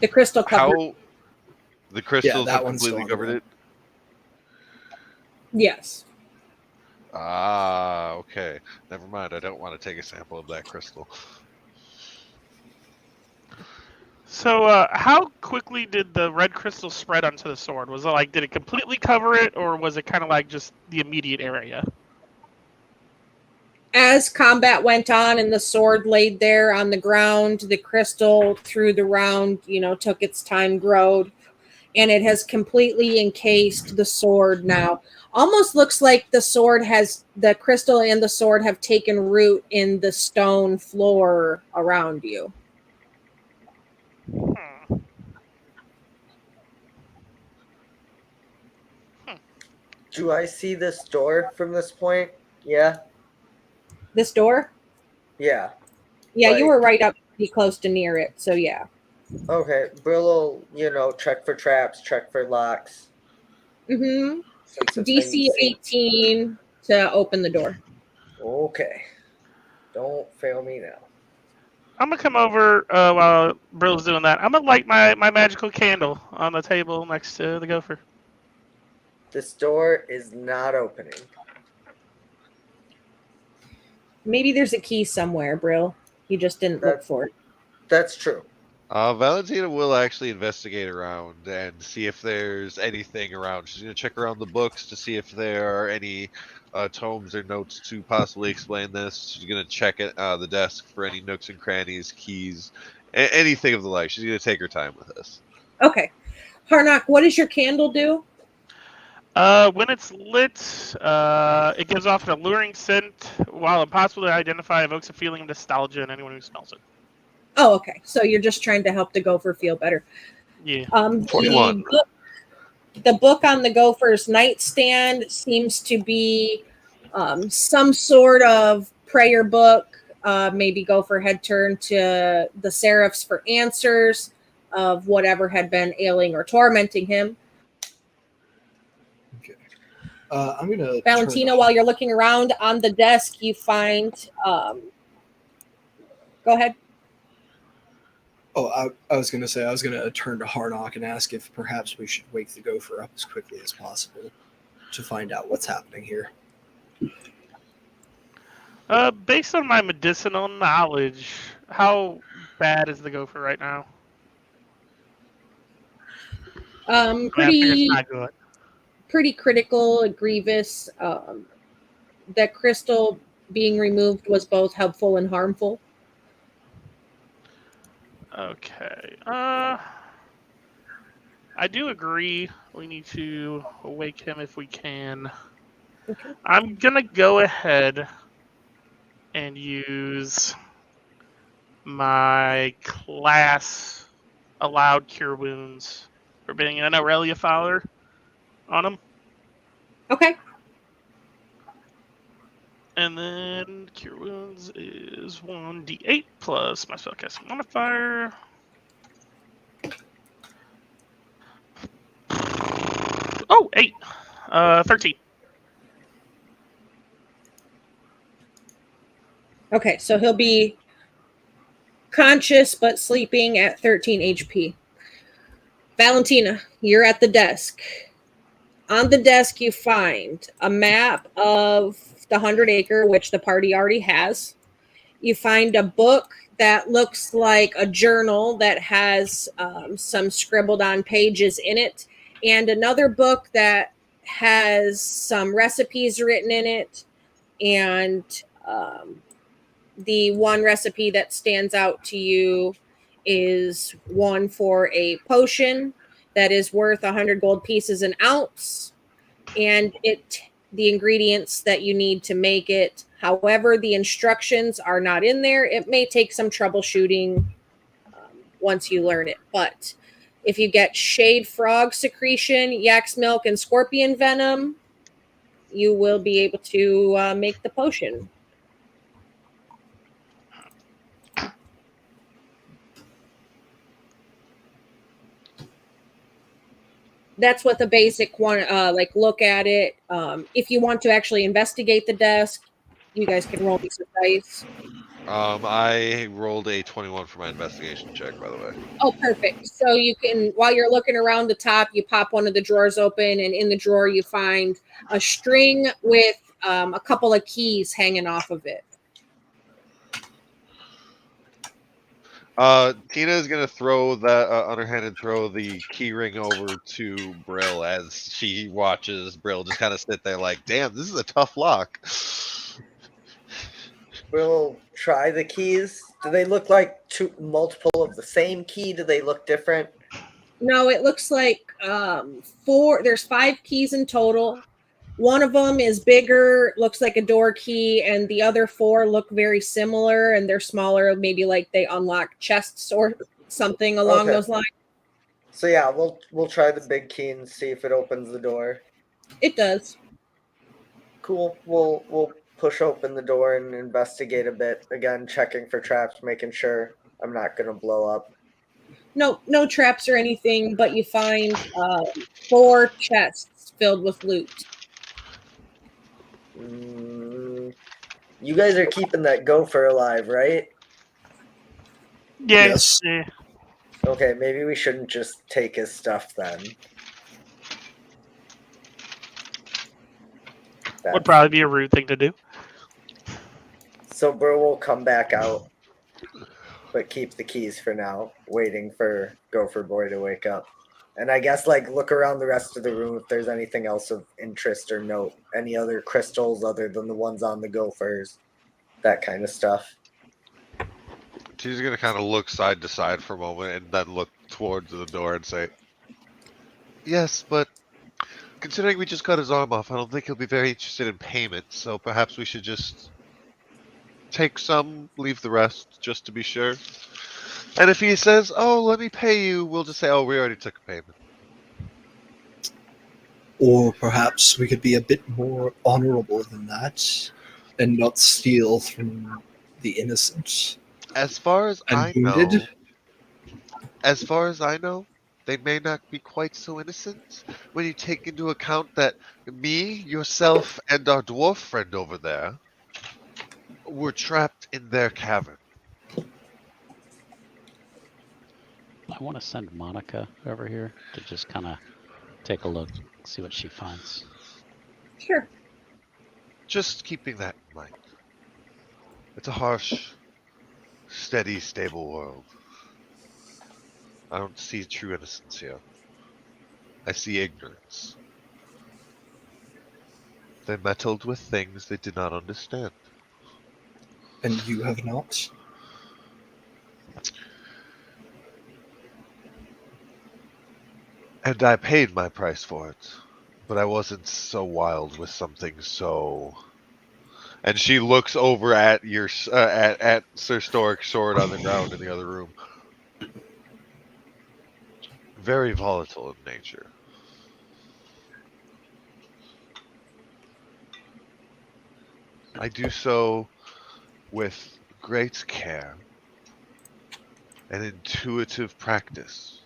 The crystal covered. How the crystals that have one's still completely on covered the it? Yes. Ah, okay. Never mind. I don't want to take a sample of that crystal. So, how quickly did the red crystal spread onto the sword? Was it like, did it completely cover it, or was it kind of like just the immediate area? As combat went on and the sword laid there on the ground, the crystal through the round, took its time, growed, and it has completely encased the sword now. Almost looks like the crystal and the sword have taken root in the stone floor around you. Do I see this door from this point? Yeah? This door? Yeah. Yeah, you Like- were right up pretty close to near it, so yeah. Okay. Brill will, check for traps, check for locks. Mm-hmm. Since the DC thing seems- 18 to open the door. Okay. Don't fail me now. I'm gonna come over while Brill's doing that. I'm gonna light my magical candle on the table next to the gopher. This door is not opening. Maybe there's a key somewhere, Brill. You just didn't look for it. That's true. Valentina will actually investigate around and see if there's anything around. She's going to check around the books to see if there are any tomes or notes to possibly explain this. She's going to check at the desk for any nooks and crannies, keys, anything of the like. She's going to take her time with this. Okay. Harnock, what does your candle do? When it's lit, it gives off an alluring scent. While impossible to identify, evokes a feeling of nostalgia in anyone who smells it. Oh, okay. So you're just trying to help the gopher feel better. Yeah. 41. The book on the gopher's nightstand seems to be some sort of prayer book. Maybe Gopher had turned to the seraphs for answers of whatever had been ailing or tormenting him. Okay. I'm gonna Valentina, while you're looking around on the desk, you find. Go ahead. Oh, I was gonna say I was gonna turn to Harnock and ask if perhaps we should wake the gopher up as quickly as possible to find out what's happening here. Based on my medicinal knowledge, how bad is the gopher right now? I figure Pretty. it's not good. Pretty critical and grievous. That crystal being removed was both helpful and harmful. Okay. I do agree. We need to wake him if we can. Okay. I'm gonna go ahead and use my class allowed cure wounds for being an Aurelia Fowler on him. Okay. And then cure wounds is 1d8 plus my spellcasting modifier. Oh, 8. 13. Okay, so he'll be conscious but sleeping at 13 HP. Valentina, you're at the desk. On the desk, you find a map of the 100 Acre, which the party already has. You find a book that looks like a journal that has some scribbled on pages in it, and another book that has some recipes written in it, and the one recipe that stands out to you is one for a potion that is worth 100 gold pieces an ounce, and the ingredients that you need to make it. However, the instructions are not in there. It may take some troubleshooting once you learn it, but if you get shade frog secretion, yak's milk, and scorpion venom, you will be able to make the potion. That's what the basic one, look at it. If you want to actually investigate the desk, you guys can roll me some dice. I rolled a 21 for my investigation check, by the way. Oh, perfect. So you can, while you're looking around the top, you pop one of the drawers open, and in the drawer you find a string with a couple of keys hanging off of it. Tina is gonna throw that underhanded throw the key ring over to Brill as she watches Brill just kind of sit there like, damn, this is a tough lock. We'll try the keys. Do they look like multiple of the same key? Do they look different? No, it looks like there's 5 keys in total. One of them is bigger, looks like a door key, and the other 4 look very similar, and they're smaller, maybe like they unlock chests or something along those lines. So yeah, we'll try the big key and see if it opens the door. It does. Cool. We'll push open the door and investigate a bit. Again, checking for traps, making sure I'm not gonna blow up. No traps or anything, but you find 4 chests filled with loot. You guys are keeping that gopher alive, right? Yeah. Yes. eh, Okay, maybe we shouldn't just take his stuff then. Would probably be a rude thing to do. So bro will come back out, but keep the keys for now, waiting for Gopher Boy to wake up. And I guess like look around the rest of the room if there's anything else of interest or note. Any other crystals other than the ones on the gophers. That kind of stuff. She's gonna kind of look side to side for a moment and then look towards the door and say, "Yes, but considering we just cut his arm off, I don't think he'll be very interested in payment. So perhaps we should just take some, leave the rest, just to be sure. And if he says, 'Oh, let me pay you,' we'll just say, 'Oh, we already took a payment.'" Or perhaps we could be a bit more honorable than that and not steal from the innocent As far as and I wounded. know, they may not be quite so innocent when you take into account that me, yourself, and our dwarf friend over there were trapped in their cavern. I want to send Monica over here to just kind of take a look, see what she finds. Sure. Just keeping that in mind. It's a harsh, steady, stable world. I don't see true innocence here. I see ignorance. They meddled with things they did not understand. And you have not? And I paid my price for it. But I wasn't so wild with something so... And she looks over at your at Sir Storic's sword on the ground in the other room. Very volatile in nature. I do so with great care and intuitive practice.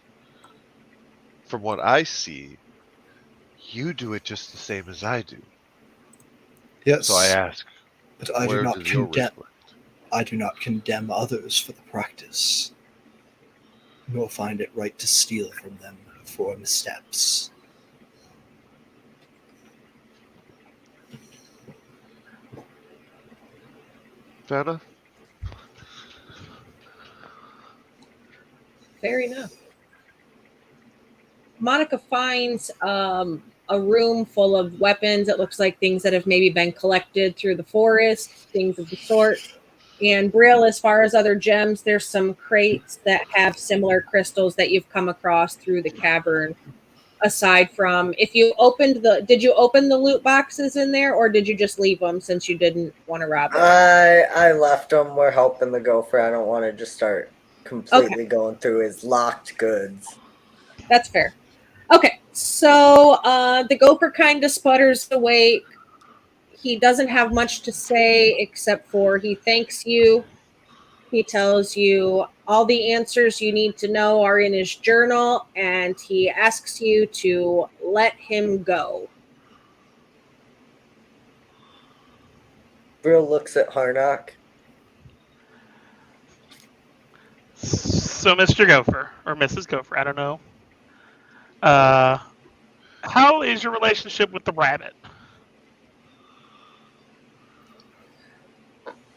From what I see, you do it just the same as I do. Yes. So I ask, but I do where not does your condemn. wisdom? I do not condemn others for the practice, nor find it right to steal from them for missteps. Fair enough. Fair enough. Monica finds a room full of weapons. It looks like things that have maybe been collected through the forest, things of the sort. And Brill, as far as other gems, there's some crates that have similar crystals that you've come across through the cavern. Aside from, did you open the loot boxes in there, or did you just leave them since you didn't want to rob them? I left them. We're helping the gopher. I don't want to just start completely going through his locked goods. That's fair. Okay, so the gopher kind of sputters awake. He doesn't have much to say except for he thanks you. He tells you all the answers you need to know are in his journal, and he asks you to let him go. Brill looks at Harnock. So, Mr. Gopher, or Mrs. Gopher, I don't know. How is your relationship with the rabbit?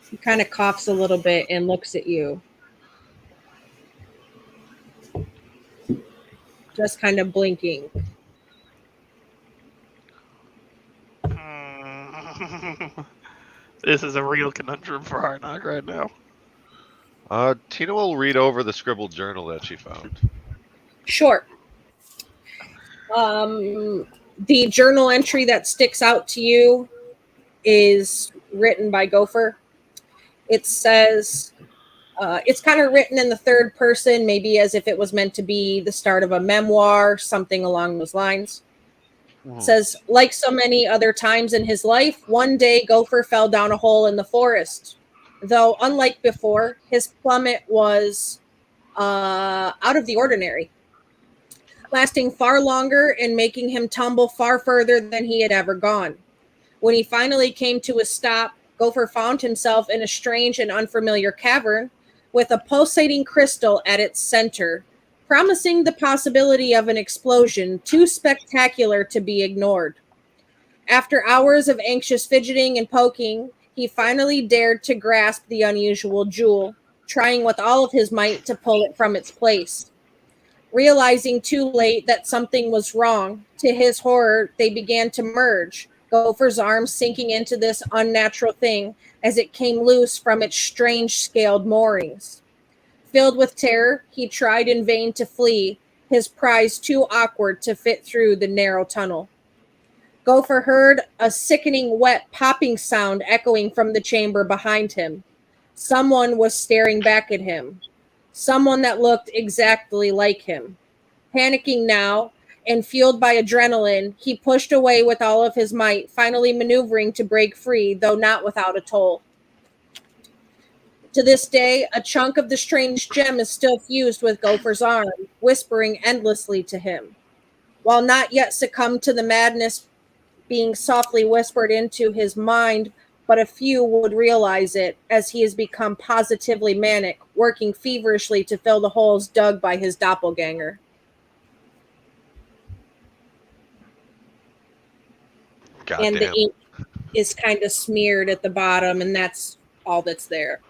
He kind of coughs a little bit and looks at you. Just kind of blinking. This is a real conundrum for Harnock right now. Tina will read over the scribbled journal that she found. Sure. The journal entry that sticks out to you is written by Gopher. It says, it's kind of written in the third person, maybe as if it was meant to be the start of a memoir, something along those lines. It says, like so many other times in his life, one day Gopher fell down a hole in the forest. Though, unlike before, his plummet was out of the ordinary, lasting far longer and making him tumble far further than he had ever gone. When he finally came to a stop, Gopher found himself in a strange and unfamiliar cavern with a pulsating crystal at its center, promising the possibility of an explosion too spectacular to be ignored. After hours of anxious fidgeting and poking, he finally dared to grasp the unusual jewel, trying with all of his might to pull it from its place. Realizing too late that something was wrong, to his horror, they began to merge, Gopher's arms sinking into this unnatural thing as it came loose from its strange scaled moorings. Filled with terror, he tried in vain to flee, his prize too awkward to fit through the narrow tunnel. Gopher heard a sickening wet popping sound echoing from the chamber behind him. Someone was staring back at him. Someone that looked exactly like him. Panicking now, and fueled by adrenaline, he pushed away with all of his might, finally maneuvering to break free, though not without a toll. To this day, a chunk of the strange gem is still fused with Gopher's arm, whispering endlessly to him. While not yet succumbed to the madness being softly whispered into his mind, but a few would realize it, as he has become positively manic, working feverishly to fill the holes dug by his doppelganger. And the Goddamn. ink is kind of smeared at the bottom, and that's all that's there.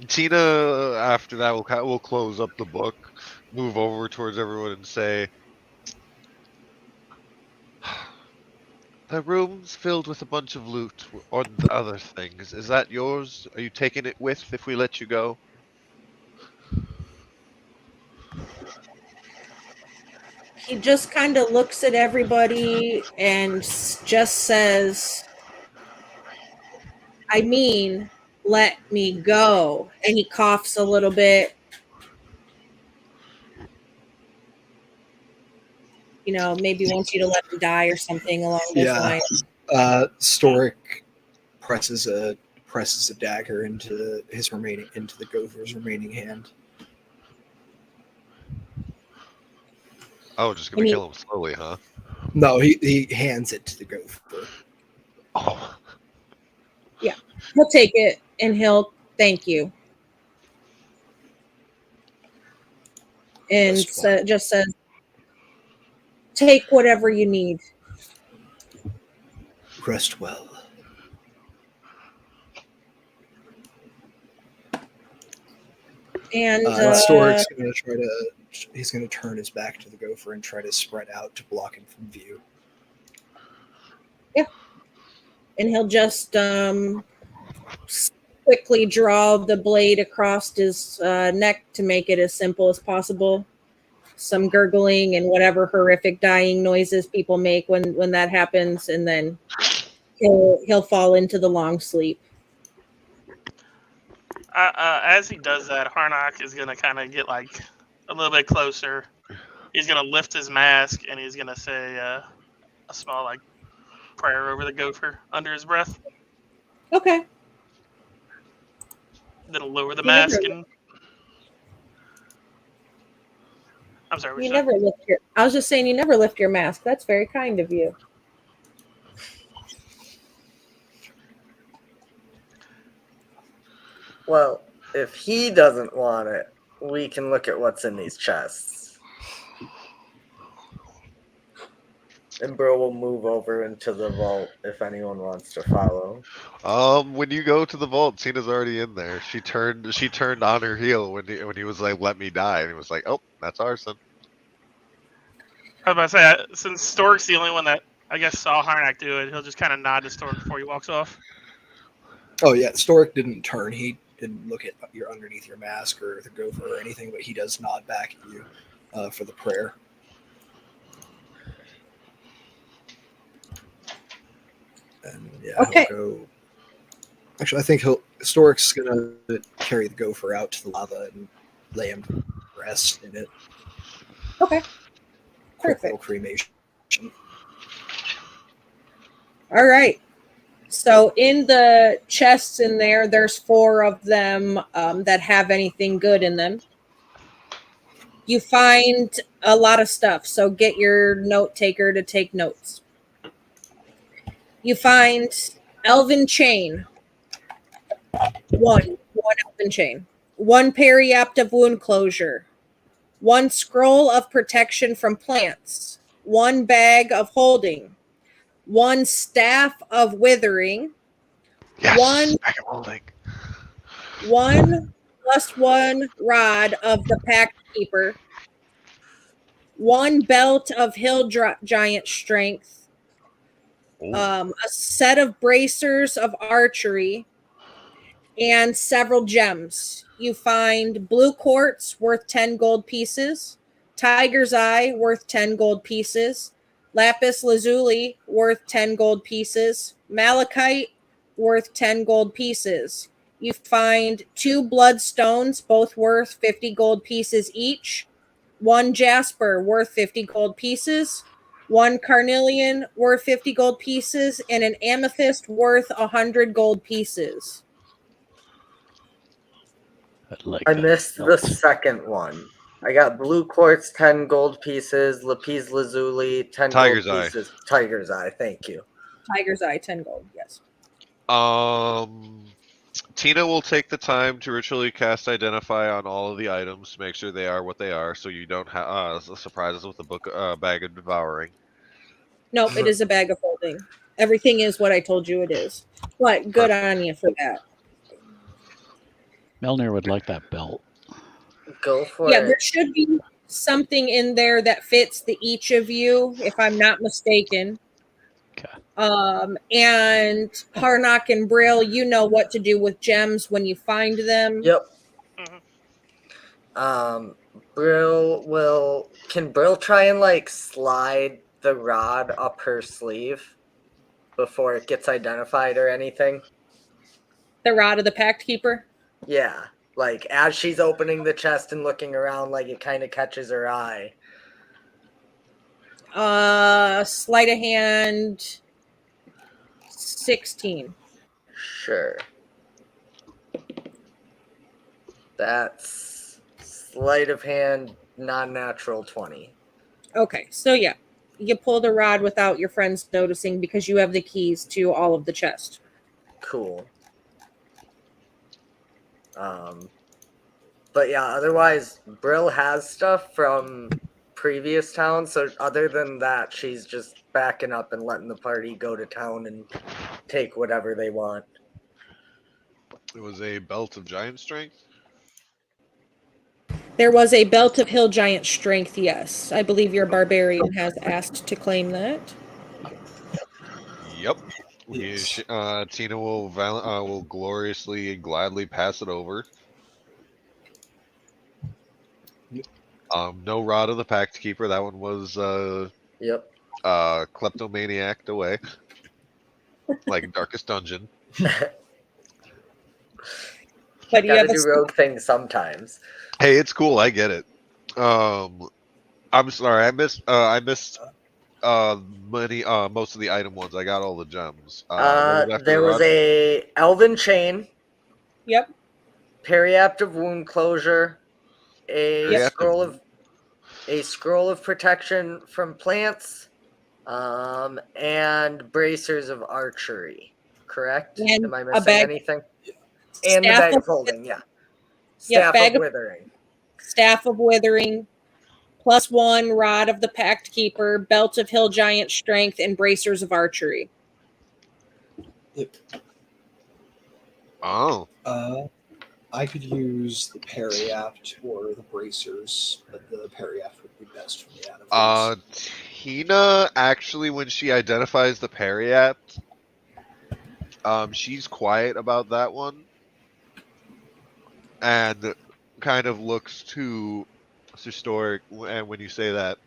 Tina, after that, will close up the book, move over towards everyone, and say, "The room's filled with a bunch of loot or other things. Is that yours? Are you taking it with if we let you go?" He just kind of looks at everybody and just says, I mean, let me go. And he coughs a little bit. You know, maybe wants you to let him die or something along those lines. Storic presses a dagger into the Gopher's remaining hand. Oh, just gonna kill him slowly, huh? No, he hands it to the Gopher. Oh. Yeah, he'll take it and he'll thank you. And just says, take whatever you need. Rest well. And Storic's he's gonna turn his back to the Gopher and try to spread out to block him from view. Yeah. And he'll just quickly draw the blade across his neck to make it as simple as possible. Some gurgling and whatever horrific dying noises people make when that happens, and then he'll fall into the long sleep. As he does that, Harnack is gonna kind of get like a little bit closer. He's gonna lift his mask and he's gonna say a small like prayer over the Gopher under his breath. Okay. Then he'll lower the mask and. I'm sorry. I was just saying, you never lift your mask. That's very kind of you. Well, if he doesn't want it, we can look at what's in these chests. And bro will move over into the vault if anyone wants to follow. When you go to the vault, Tina's already in there. She turned on her heel when he was like, "Let me die," and he was like, "Oh, that's arson." I was about to say, since Stork's the only one that I guess saw Harnack do it, he'll just kind of nod to Stork before he walks off. Oh yeah, Storic didn't turn. He didn't look at your underneath your mask or the Gopher or anything, but he does nod back at you for the prayer. And yeah, okay. He'll go. Actually, I think Storic's gonna carry the Gopher out to the lava and lay him to rest in it. Okay. Quick little cremation. All right. So in the chests in there, there's 4 of them that have anything good in them. You find a lot of stuff, so get your note taker to take notes. You find elven chain. One elven chain. One periaptive wound closure. One scroll of protection from plants. One bag of holding. One staff of withering. Yes. One- I can holding. 1+1 rod of the Pact Keeper. One belt of hill giant strength. Ooh. A set of bracers of archery, and several gems. You find blue quartz worth 10 gold pieces, tiger's eye worth 10 gold pieces, lapis lazuli worth 10 gold pieces, malachite worth 10 gold pieces. You find 2 bloodstones, both worth 50 gold pieces each, 1 jasper worth 50 gold pieces, 1 carnelian worth 50 gold pieces, and an amethyst worth 100 gold pieces. I that missed the belt. second one. I got blue quartz, 10 gold pieces, lapis lazuli, 10 Tiger's gold eye. pieces. Tiger's eye, thank you. Tiger's eye, 10 gold, yes. Tina will take the time to ritually cast Identify on all of the items to make sure they are what they are, so you don't have surprises with the bag of devouring. Nope, it is a bag of holding. Everything is what I told you it is. But good on you for that. Melnir would like that belt. Go for Yeah, it. there should be something in there that fits the each of you, if I'm not mistaken. Okay. And Harnock and Brill, you know what to do with gems when you find them. Yep. Mhm. Can Brill try and like slide the rod up her sleeve before it gets identified or anything? The rod of the Pact Keeper. Yeah. Like as she's opening the chest and looking around, like it kind of catches her eye. Sleight of hand 16. Sure. That's sleight of hand, non-natural 20. Okay, so yeah, you pull the rod without your friends noticing because you have the keys to all of the chest. Cool. But yeah, otherwise, Brill has stuff from previous towns. So other than that, she's just backing up and letting the party go to town and take whatever they want. It was a belt of giant strength. There was a belt of hill giant strength, yes. I believe your barbarian has asked to claim that. Yep. Yes. Tina will gloriously and gladly pass it over. Yep. No Rod of the Pact Keeper. That one was Yep. kleptomaniac away, like Darkest Dungeon. But you Gotta have a do rogue things sometimes. Hey, it's cool. I get it. I'm sorry. I missed most of the item ones. I got all the gems. What was after There the was rod? a elven chain, Yep. periaptive wound closure, a Yep. scroll of protection from plants, and bracers of archery. Correct? And Am I a missing bag anything? And the staff bag of of holding, yeah. Yep, Staff bag of of withering. staff of withering, +1 rod of the Pact Keeper, belt of hill giant strength, and bracers of archery. Yep. Oh, I could use the periapt or the bracers, but the periapt would be best for me out of these. Tina actually, when she identifies the periapt, she's quiet about that one, and kind of looks to Historic, and when you say that,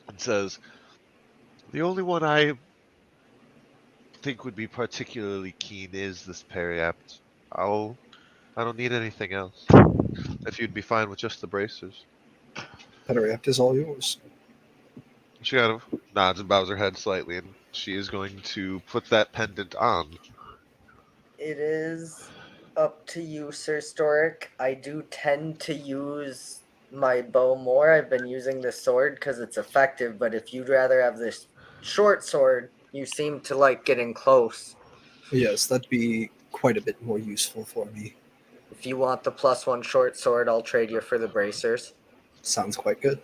and says, "The only one I think would be particularly keen is this periapt. I don't need anything else. If you'd be fine with just the bracers." Periapt is all yours. She kind of nods and bows her head slightly, and she is going to put that pendant on. It is up to you, Sir Storic. I do tend to use my bow more. I've been using this sword because it's effective, but if you'd rather have this short sword, you seem to like getting close. Yes, that'd be quite a bit more useful for me. If you want the +1 short sword, I'll trade you for the bracers. Sounds quite good.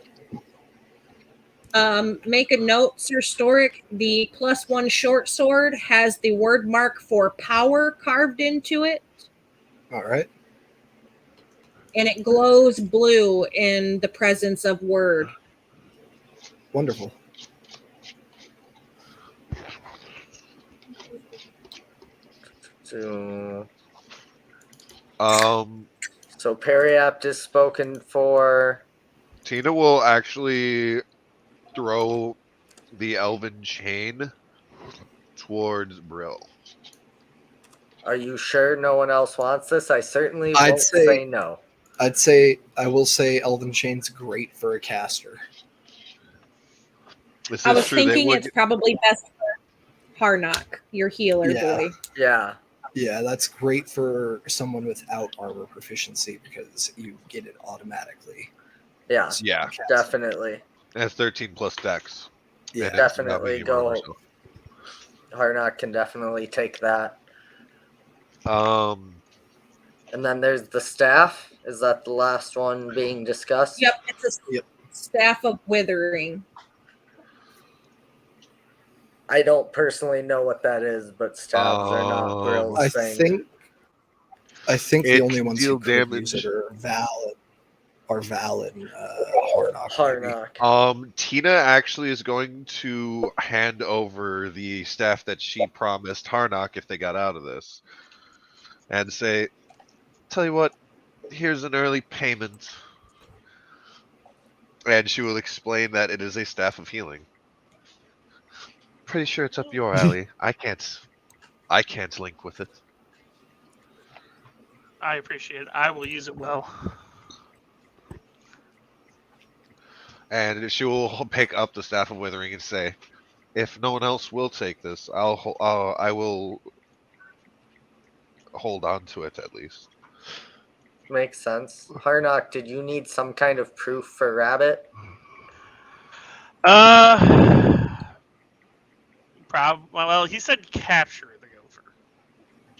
Make a note, Sir Storic. The +1 short sword has the word mark for power carved into it, All right. and it glows blue in the presence of word. Wonderful. So Um, Periapt is spoken for. Tina will actually throw the elven chain towards Brill. Are you sure no one else wants this? I certainly I'd won't say- say no. I will say Elven Chain's great for a caster. This I is was true. They thinking would, it's probably best for Harnock, your healer Yeah. boy. Yeah. Yeah, that's great for someone without armor proficiency because you get it automatically. Yeah. yeah, Cast. Definitely. it has 13 plus dex. Yeah. And it's not Definitely medium armor, go. Harnock can definitely take that. so. And then there's the staff. Is that the last one being discussed? Yep, it's a Yep. staff of withering. I don't personally know what that is, but staffs are not Brill's I thing. think the It only can ones deal who could damage. use it are Val and Harnock. maybe. Harnock. Tina actually is going to hand over the staff that she promised Harnock if they got out of this, and say, "Tell you what, here's an early payment." And she will explain that it is a staff of healing. Pretty sure it's up your alley. I can't link with it. I appreciate it. I will use it well. And she will pick up the staff of withering and say, "If no one else will take this, I will hold on to it at least." Makes sense. Harnock, did you need some kind of proof for Rabbit? Well, he said capture the gopher.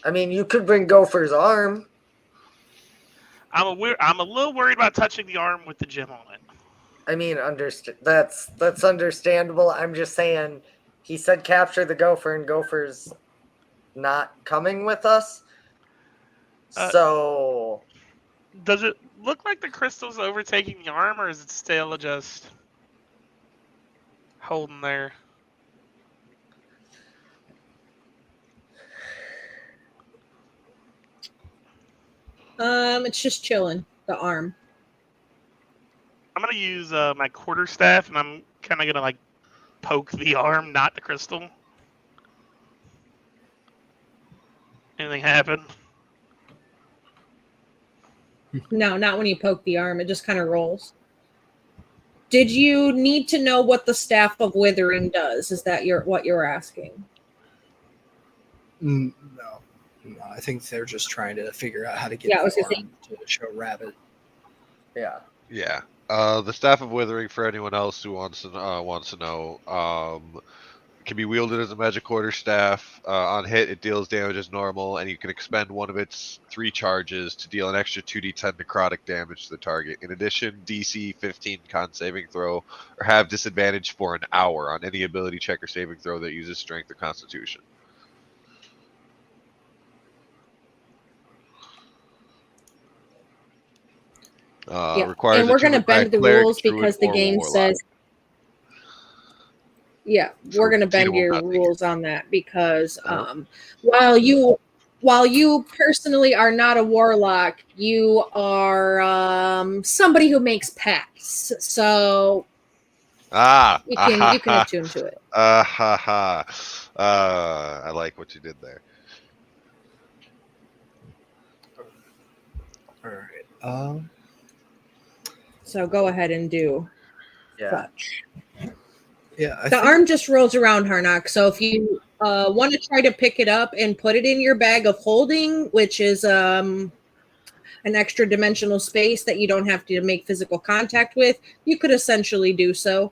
I mean, you could bring Gopher's arm. I'm a little worried about touching the arm with the gem on it. I mean, that's understandable. I'm just saying, he said capture the Gopher, and Gopher's not coming with us. So, Does it look like the crystal's overtaking the arm, or is it still just holding there? It's just chilling, the arm. I'm gonna use my quarterstaff, and I'm kind of gonna like poke the arm, not the crystal. Anything happen? No, not when you poke the arm. It just kind of rolls. Did you need to know what the staff of withering does? Is that what you're asking? No, I think they're just trying to figure out how to get Yeah, I was the gonna arm to show Rabbit. yeah. Yeah. The staff of withering, for anyone else who wants to know, can be wielded as a magic quarterstaff. On hit, it deals damage as normal, and you can expend one of its 3 charges to deal an extra 2d10 necrotic damage to the target. In addition, DC 15 con saving throw, or have disadvantage for an hour on any ability check or saving throw that uses strength or constitution. Yeah. Requires And we're a going to tuned by bend the cleric, rules druid, because the or game warlock. says. Yeah, we're going to Tina bend will your not take it. rules on that because while you personally are not a warlock, you are somebody who makes pacts. So you can attune to it. I like what you did there. All right. So go ahead and do Yeah. such. Yeah. I The think, arm just rolls around, Harnock. So if you want to try to pick it up and put it in your bag of holding, which is an extra dimensional space that you don't have to make physical contact with, you could essentially do so.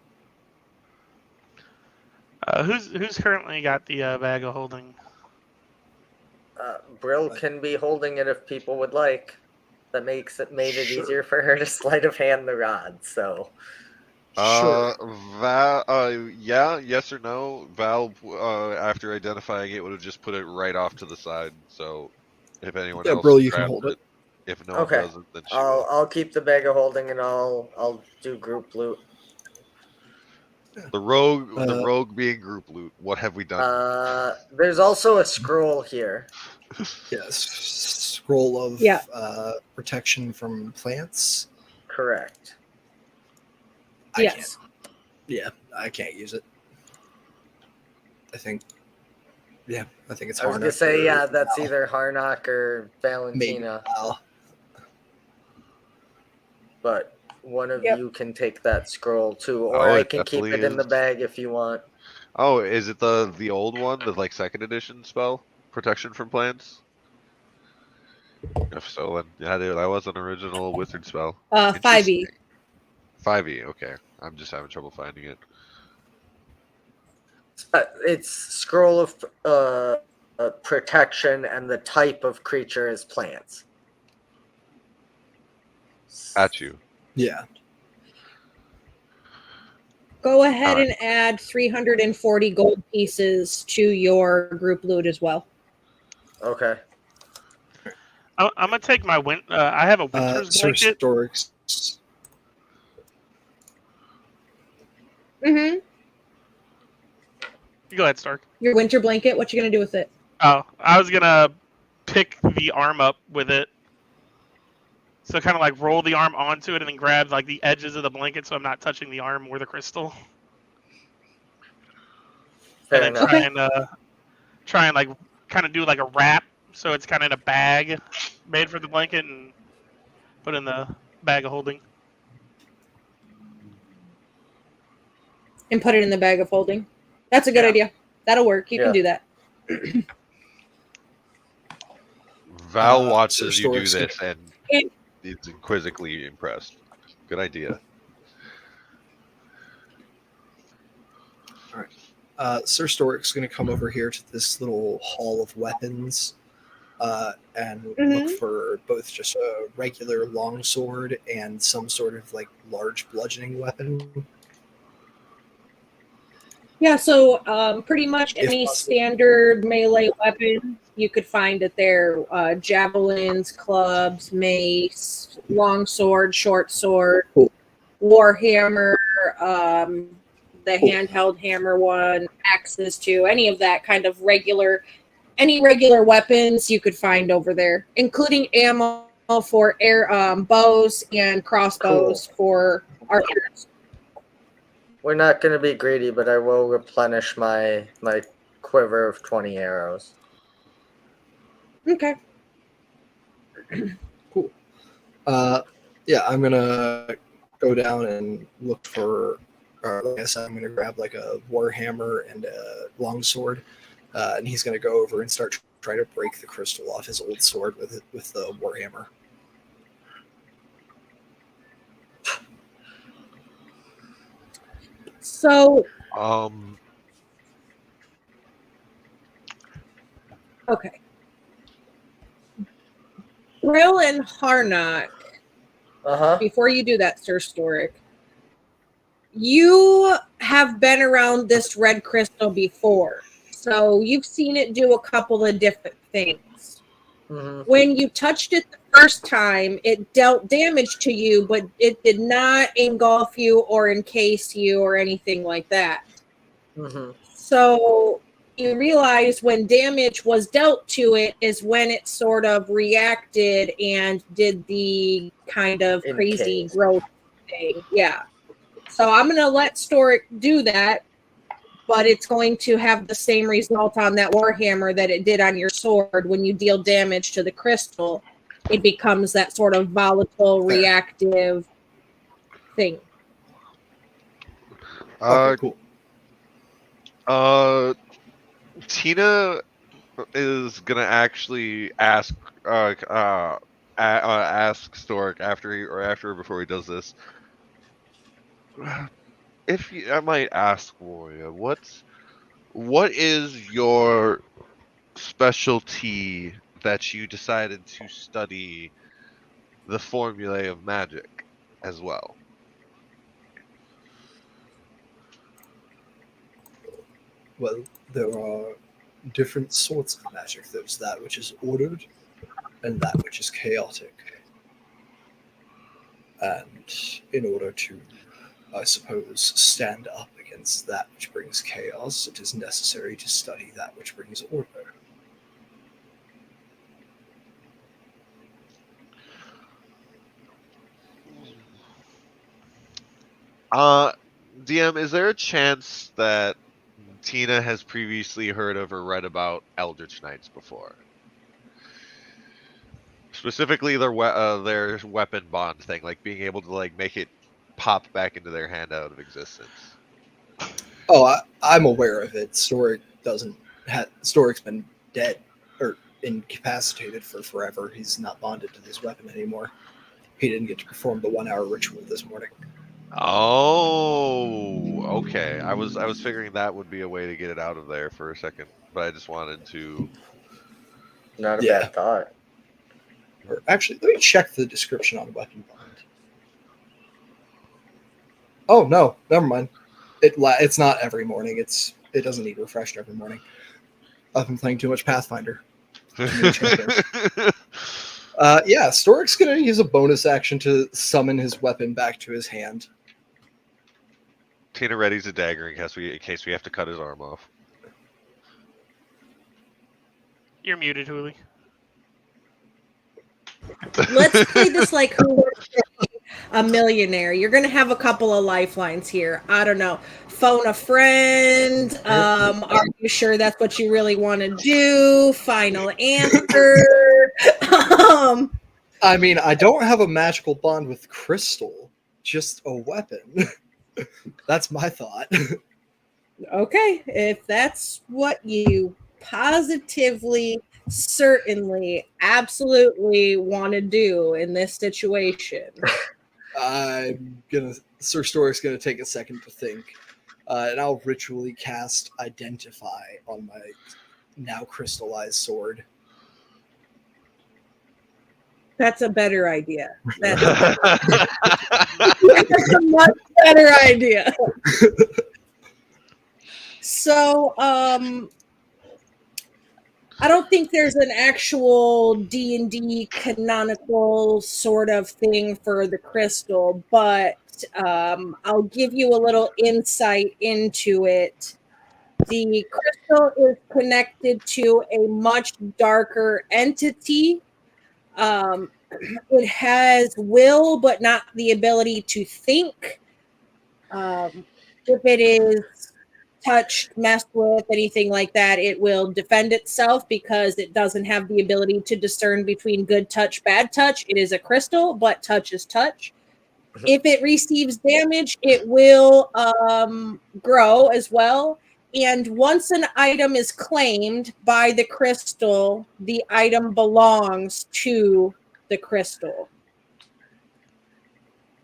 Who's currently got the bag of holding? Brill can be holding it if people would like. That made it Sure. easier for her to sleight of hand the rod. So Sure. Val, yeah, yes or no? Val, after identifying it, would have just put it right off to the side. So if anyone Yeah, else Brill, you can grabs hold it. if no Okay. one doesn't, then she will. I'll keep the bag of holding and I'll do group loot. The rogue being group loot. What have we done? There's also a scroll here. Yes. Scroll of Yeah. Protection from plants. Correct. I Yes. can't. Yeah, I can't use it. I think. Yeah, I think it's. I was gonna Harnack say, or yeah, that's Val. either Harnack or Maybe Valentina, Val. but one of Yep. you can take that scroll too, or Oh, I it can keep definitely it in the is. bag if you want. Oh, is it the old one, the like second edition spell? Protection from plants? If so, then yeah, dude, that was an original wizard spell. 5e. 5e, okay. I'm just having trouble finding it. It's scroll of protection, and the type of creature is plants. At you. Yeah. Go ahead Alright. and add 340 gold pieces to your group loot as well. Okay. I'm gonna take my I have a winter's Sir blanket. Storix. Mm-hmm. Go ahead, Stark. Your winter blanket, what you gonna do with it? Oh, I was gonna pick the arm up with it. So kind of like roll the arm onto it and then grab like the edges of the blanket so I'm not touching the arm or the crystal. Fair And then enough. try and like kind of do like a wrap so it's kind of in a bag made for the blanket and put in the bag of holding. And put it in the bag of holding. That's a good Yeah. idea. That'll work. You Yeah. can do that. Val watches Sir you do Storix. this and And- is quizzically impressed. Good idea. Sir Storic's going to come over here to this little hall of weapons and look for both just a regular longsword and some sort of like large bludgeoning weapon. Yeah, so pretty much If any possible. standard melee weapon, you could find it there. Javelins, clubs, mace, long sword, short sword, Cool. warhammer, the Cool. handheld hammer one, axes too, any of that kind of any regular weapons you could find over there, including ammo for air bows and crossbows for archers. We're not going to be greedy, but I will replenish my quiver of 20 arrows. Okay. Cool. Yeah, I'm gonna go down and look for. Like I said, I'm gonna grab like a warhammer and a longsword, and he's gonna go over and start trying to break the crystal off his old sword with the warhammer. So okay. Brill and Harnack, before you do that, Sir Storic, you have been around this red crystal before. So you've seen it do a couple of different things. Mm-hmm. When you touched it the first time, it dealt damage to you, but it did not engulf you or encase you or anything like that. Mm-hmm. So you realize when damage was dealt to it is when it sort of reacted and did the kind of crazy Encase. growth thing. Yeah. So I'm going to let Storic do that, but it's going to have the same result on that warhammer that it did on your sword. When you deal damage to the crystal, it becomes that sort of volatile, reactive thing. Okay, cool. Tina is gonna actually ask ask Stork after or before he does this. If you, I might ask Warrior, what is your specialty that you decided to study the formulae of magic as well? Well, there are different sorts of magic. There's that which is ordered and that which is chaotic. And in order to, I suppose, stand up against that which brings chaos, it is necessary to study that which brings order. DM, is there a chance that Tina has previously heard of or read about Eldritch Knights before? Specifically, their weapon bond thing, like being able to like make it pop back into their hand out of existence. Oh, I'm aware of it. Storik's been dead or incapacitated for forever. He's not bonded to this weapon anymore. He didn't get to perform the 1 hour ritual this morning. Oh, okay. I was figuring that would be a way to get it out of there for a second, but I just wanted to. Not a Yeah. bad thought. Or actually, let me check the description on weapon bond. Oh no, never mind. It's not every morning. It doesn't need refreshed every morning. I've been playing too much Pathfinder. Yeah, Storik's gonna use a bonus action to summon his weapon back to his hand. Tina readies a dagger in case we have to cut his arm off. You're muted, Huli. Let's play this like who wants to be a millionaire. You're gonna have a couple of lifelines here. I don't know. Phone a friend. Are you sure that's what you really want to do? Final answer. I mean, I don't have a magical bond with Crystal, just a weapon. That's my thought. Okay, if that's what you positively, certainly, absolutely want to do in this situation. Sir Storik's gonna take a second to think, and I'll ritually cast Identify on my now crystallized sword. That's a better idea. That's a much better idea. So, I don't think there's an actual D&D canonical sort of thing for the crystal, but I'll give you a little insight into it. The crystal is connected to a much darker entity. It has will, but not the ability to think. If it is touched, messed with, anything like that, it will defend itself because it doesn't have the ability to discern between good touch, bad touch. It is a crystal, but touch is touch. If it receives damage, it will grow as well. And once an item is claimed by the crystal, the item belongs to the crystal.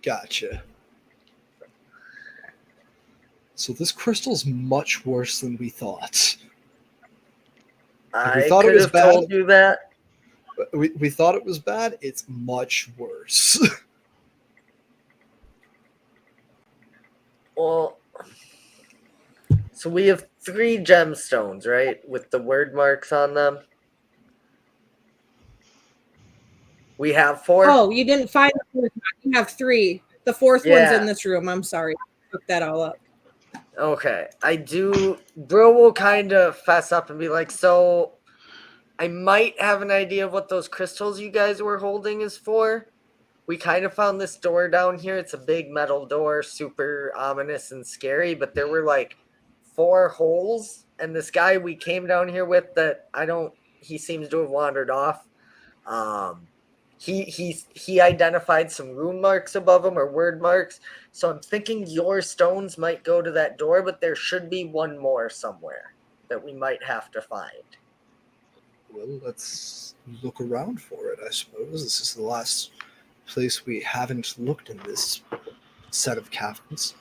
Gotcha. So this crystal's much worse than we thought. I thought it could was have bad. told you that. We thought it was bad. It's much worse. Well, so we have 3 gemstones, right? With the word marks on them. We have 4. Oh, you didn't find the fourth one. You have 3. The fourth one's Yeah. in this room. I'm sorry. I took that all up. Okay. I do. Bro will kind of fess up and be like, so I might have an idea of what those crystals you guys were holding is for. We kind of found this door down here. It's a big metal door, super ominous and scary, but there were like 4 holes. And this guy we came down here with he seems to have wandered off. He identified some rune marks above him or word marks. So I'm thinking your stones might go to that door, but there should be one more somewhere that we might have to find. Well, let's look around for it, I suppose. This is the last place we haven't looked in this set of caverns.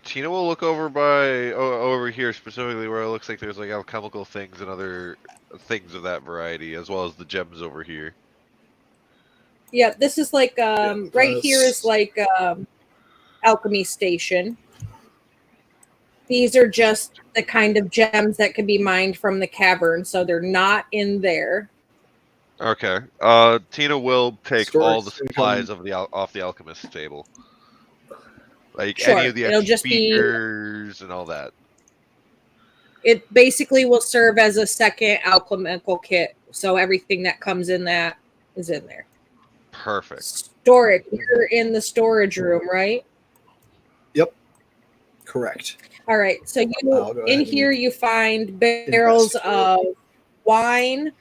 Tina will look over here specifically where it looks like there's like alchemical things and other things of that variety, as well as the gems over here. Yeah, this is like right here is like alchemy station. These are just the kind of gems that can be mined from the cavern, so they're not in there. Okay. Tina will take all the Stork's gonna supplies come- off the alchemist's table, like Sure, any of the it'll extra just be. beakers and all that. It basically will serve as a second alchemical kit, so everything that comes in that is in there. Perfect. Storage. You're in the storage room, right? Yep. Correct. All right. So I'll you go in ahead here you find barrels investigate. of wine,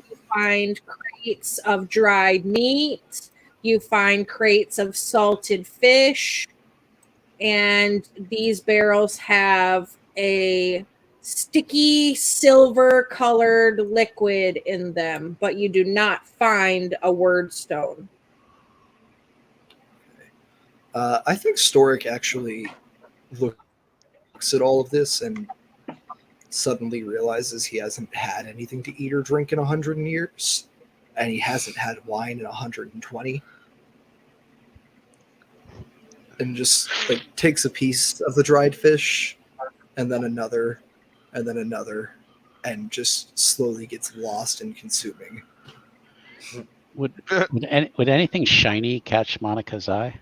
you find crates of dried meat, you find crates of salted fish, and these barrels have a sticky silver colored liquid in them, but you do not find a word stone. I think Storic actually looks at all of this and suddenly realizes he hasn't had anything to eat or drink in 100 years, and he hasn't had wine in 120. And just like takes a piece of the dried fish, and then another, and just slowly gets lost in consuming. Would anything shiny catch Monica's eye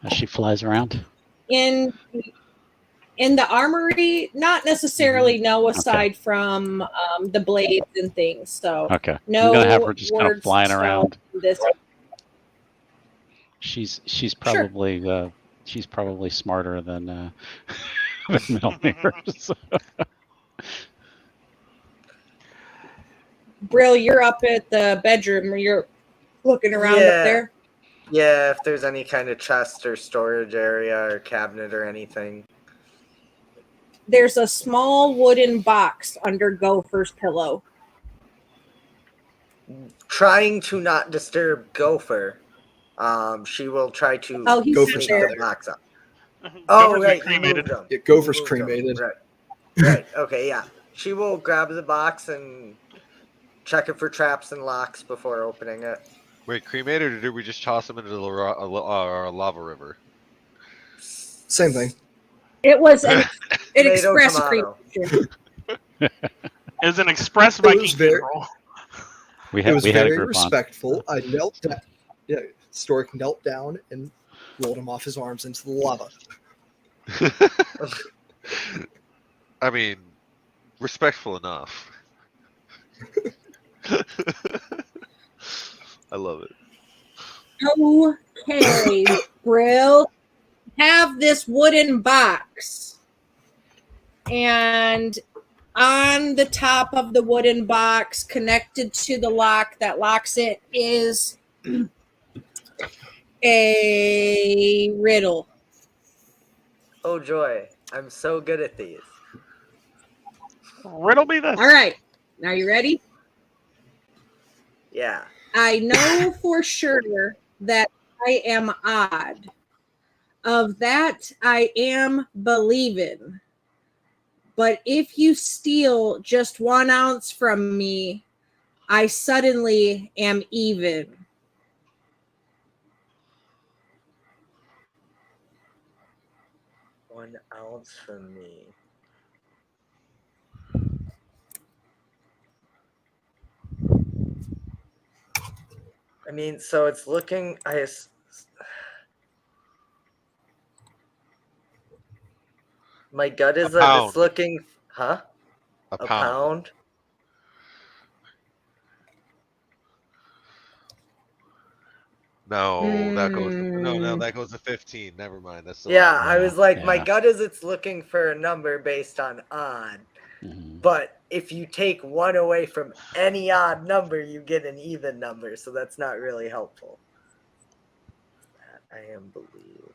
as she flies around? In the armory, not necessarily no, aside from the blades and things. So Okay. no, I'm gonna have her just kind of words flying stone around. This She's Sure. probably smarter than than Melmir. So, Brill, you're up at the bedroom. You're looking around Yeah. up there. Yeah, if there's any kind of chest or storage area or cabinet or anything. There's a small wooden box under Gopher's pillow. Trying to not disturb Gopher, she will try to Oh, he's Gopher's there. not the there. box up. Gopher's Oh, been right, he cremated. moved him. Yeah, Gopher's He moved him. cremated. Right, okay, yeah. She will grab the box and check it for traps and locks before opening it. Wait, cremated, or did we just toss them into the lava river? Same thing. It was an Tomato, express tomato. cremation. It was an express It was Viking very- funeral. we It had was we had a very group respectful. I knelt down. Yeah, Storic knelt down and rolled him off his arms into the lava. I mean, respectful enough. I love it. Okay, Brill, have this wooden box, and on the top of the wooden box, connected to the lock that locks it, is a riddle. Oh joy, I'm so good at these. Riddle me this. All right, now you ready? Yeah. I know for sure that I am odd. Of that I am believing. But if you steal just 1 ounce from me, I suddenly am even. One ounce from me. I mean, so it's looking. My gut is that pound. it's looking. Huh? A A pound. pound? No, that goes to 15. Never mind. That's the Yeah, wrong I was like, my yeah. gut is it's looking for a number based on odd. Mhm. But if you take one away from any odd number, you get an even number. So that's not really helpful. That I am believed.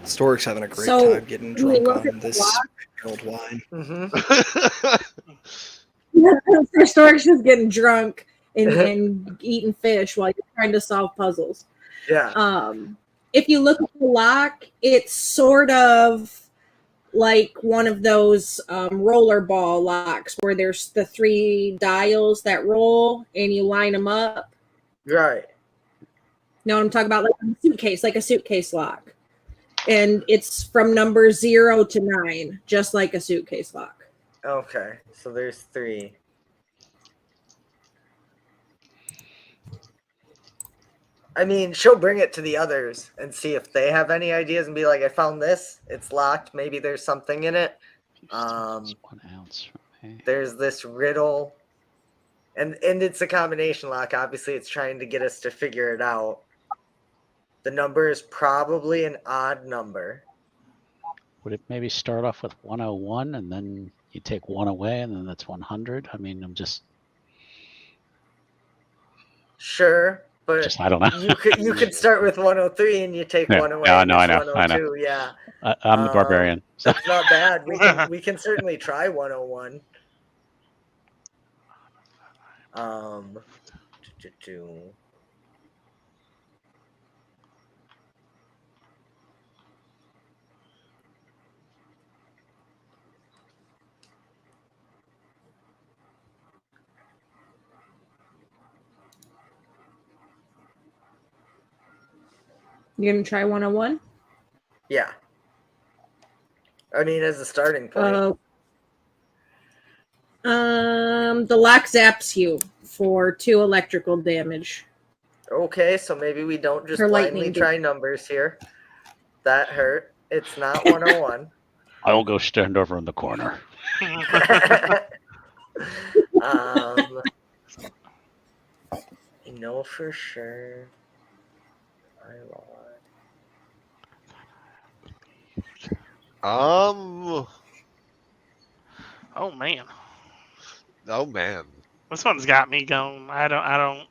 Stork's having a great So, time getting when you drunk look at on the this lock- old wine. Stork's just getting drunk and eating fish while you're trying to solve puzzles. Yeah. If you look at the lock, it's sort of like one of those roller ball locks where there's the 3 dials that roll and you line them up. Right. Know what I'm talking about? Like a suitcase lock. And it's from number 0 to 9, just like a suitcase lock. Okay. So there's 3. I mean, she'll bring it to the others and see if they have any ideas and be like, I found this. It's locked. Maybe there's something in it. It's 1 ounce from me. There's this riddle. And it's a combination lock. Obviously, it's trying to get us to figure it out. The number is probably an odd number. Would it maybe start off with 101 and then you take 1 away and then that's 100? I mean, I'm just Sure, but I don't know. you could start with 103 and you take Yeah. 1 away. No, and I it's know. 102. Yeah. I'm the barbarian. So. That's not bad. We can certainly try 101. You're going to try 101? Yeah. I mean, as a starting point. The lock zaps you for 2 electrical damage. Okay, so maybe we don't just Her blindly lightning try numbers here. That hurt. It's not 101. I will go stand over in the corner. I know for sure. My lord. Oh man, Oh man. this one's got me going. I don't.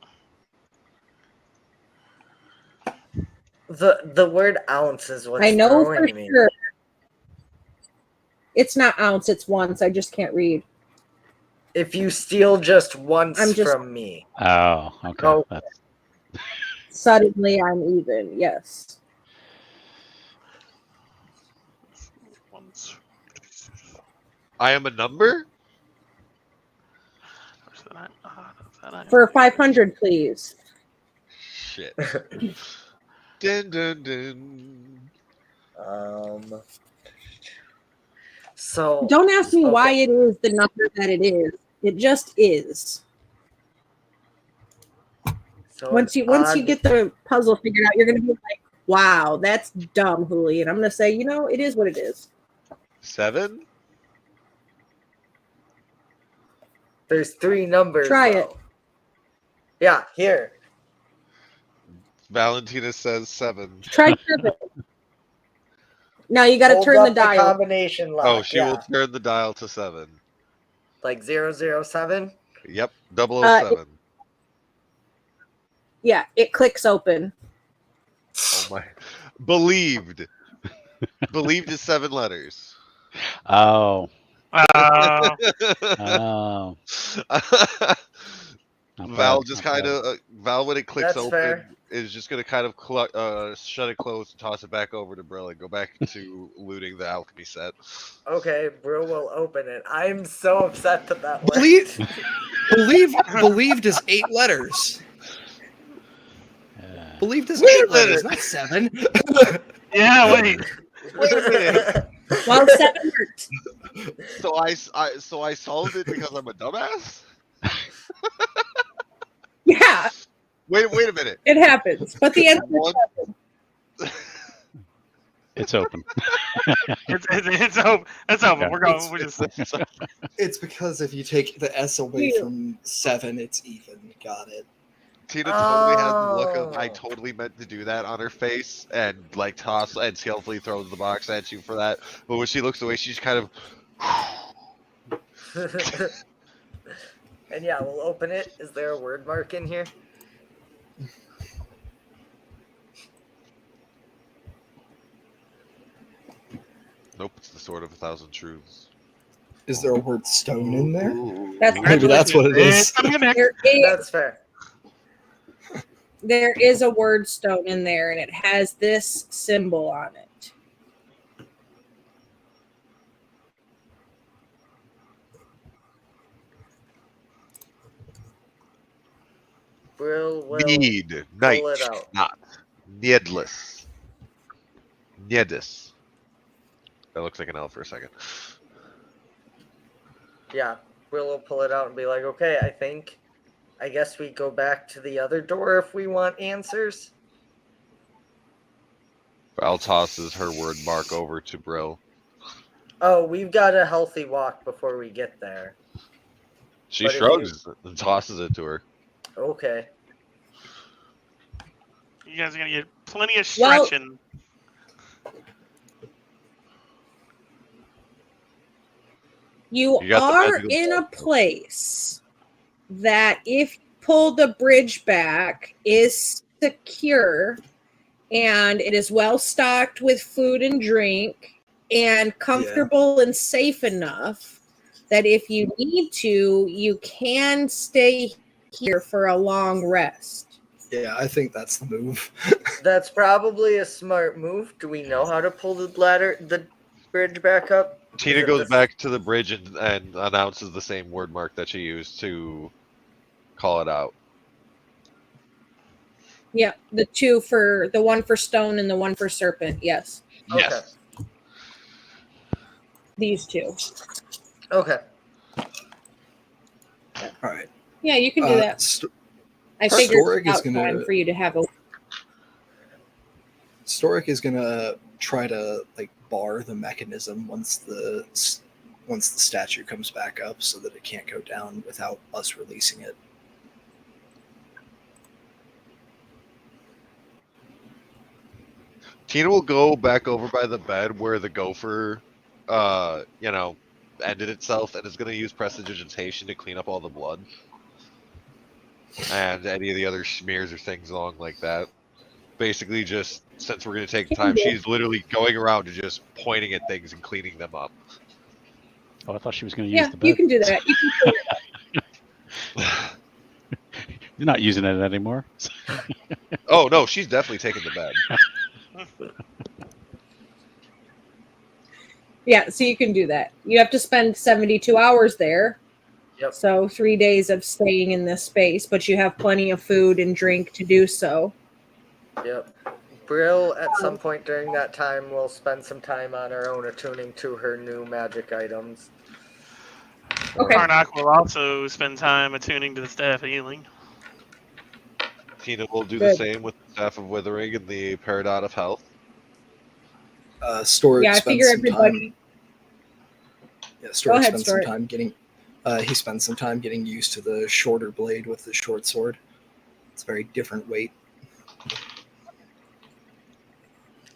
The word ounce is what's I know for throwing me. sure. It's not ounce, it's once. I just can't read. If you steal just once I'm just- from me. Oh, okay. Oh. That's, Suddenly I'm even. Yes. I am a number? For 500, please. Shit. Dun, dun, dun. So Don't ask me okay. why it is the number that it is. It just is. So Once you get the puzzle figured out, you're gonna be like, "Wow, that's dumb, Huli," and I'm gonna say, it is what it is. 7? there's 3 numbers. Try though. it. Yeah, here. Valentina says 7. Try 7. Now you got to Hold turn the up dial. combination lock. Oh, she yeah. will turn the dial to 7. Like 007. Yep, 007. Yeah, it clicks open. Oh my. Believed. Believed is 7 letters. oh. Uh, Oh. Not Val bad, just not kind bad. of Val when it clicks That's open fair. is just gonna kind of shut it closed and toss it back over to Brill and go back to looting the alchemy set. Okay, Brew will open it. I'm so upset that worked. Believed is 8 letters. Yeah. Believed is Wait a 8 letters, minute. not 7. yeah, wait. Wait a minute. Well, 7 works. So I solved it because I'm a dumbass? Yeah, Wait a minute. it happens. But the answer is One- 7. It's open. It's open. It's open. Yeah. We're going. We're just. It's because if you take the S away Yeah. from 7, it's even. Got it. Tina totally had the look of Oh. I totally meant to do that on her face and like toss and skillfully throws the box at you for that. But when she looks away, she's kind of And yeah, we'll open it. Is there a word mark in here? Nope, it's the Sword of a Thousand Truths. Is there a word stone in there? That's Maybe that's what it is. It's coming in, Nick. That's fair. There is a word stone in there, and it has this symbol on it. Brill will Need, pull night, it out. not, needless, niedus. That looks like an L for a second. Yeah, Brill will pull it out and be like, okay, I guess we go back to the other door if we want answers. Val tosses her word mark over to Brill. Oh, we've got a healthy walk before we get there. She But if shrugs and tosses it to her. Okay. You guys are gonna get plenty of Well- stretching. You You got the are magical in a ball. place that, if you pull the bridge back, is secure, and it is well stocked with food and drink, and comfortable and safe enough that if you need to, you can stay here for a long rest. Yeah, I think that's the move. That's probably a smart move. Do we know how to pull the bridge back up? Tina Is it goes this- back to the bridge and announces the same word mark that she used to call it out. Yeah, the one for stone and the one for serpent. Yes, Yes. these two. Okay. All right. Yeah, you can do that. I figured Historic it's is about gonna- time for you to have a. Storic is gonna try to like bar the mechanism once the statue comes back up, so that it can't go down without us releasing it. Tina will go back over by the bed where the gopher, ended itself, and is going to use prestidigitation to clean up all the blood. And any of the other smears or things along like that. Basically, just since we're going to take time, she's literally going around and just pointing at things and cleaning them up. Oh, I thought she was going to use Yeah, the bed. you can do that. You can do that. You're not using it anymore. Oh, no, she's definitely taking the bed. Yeah, so you can do that. You have to spend 72 hours there. Yep. So 3 days of staying in this space, but you have plenty of food and drink to do so. Yep. Brill, at some point during that time, will spend some time on her own attuning to her new magic items. Okay. Karnak will also spend time attuning to the staff of healing. Tina will do the Good. same with the Staff of Withering and the Peridot of Health. Storic Yeah, I spends figure some everybody. time. Yeah, Go Storic ahead, spends some Storic. time getting. He spends some time getting used to the shorter blade with the short sword. It's a very different weight.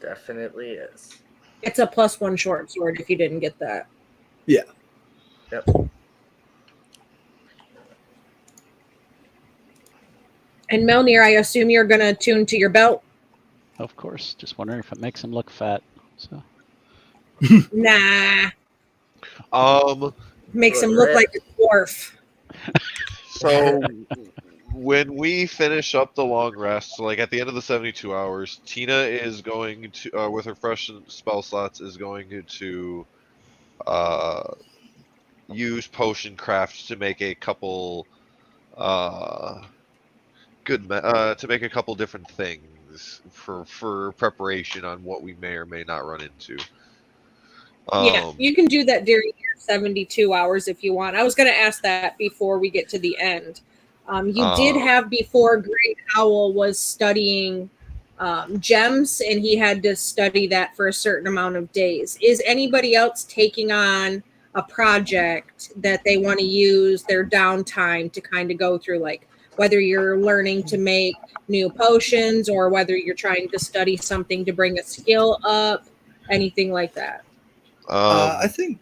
Definitely is. It's a +1 short sword if you didn't get that. Yeah. Yep. And Melnir, I assume you're going to attune to your belt? Of course. Just wondering if it makes him look fat. So Nah. Um, Makes him look like a dwarf. so when we finish up the long rest, so like at the end of the 72 hours, Tina is going to, with her fresh spell slots, is going to use potion craft to make a couple to make a couple different things for preparation on what we may or may not run into. Yeah, you can do that during your 72 hours if you want. I was going to ask that before we get to the end. You did have before Great Owl was studying gems, and he had to study that for a certain amount of days. Is anybody else taking on a project that they want to use their downtime to kind of go through, like whether you're learning to make new potions or whether you're trying to study something to bring a skill up, anything like that? I think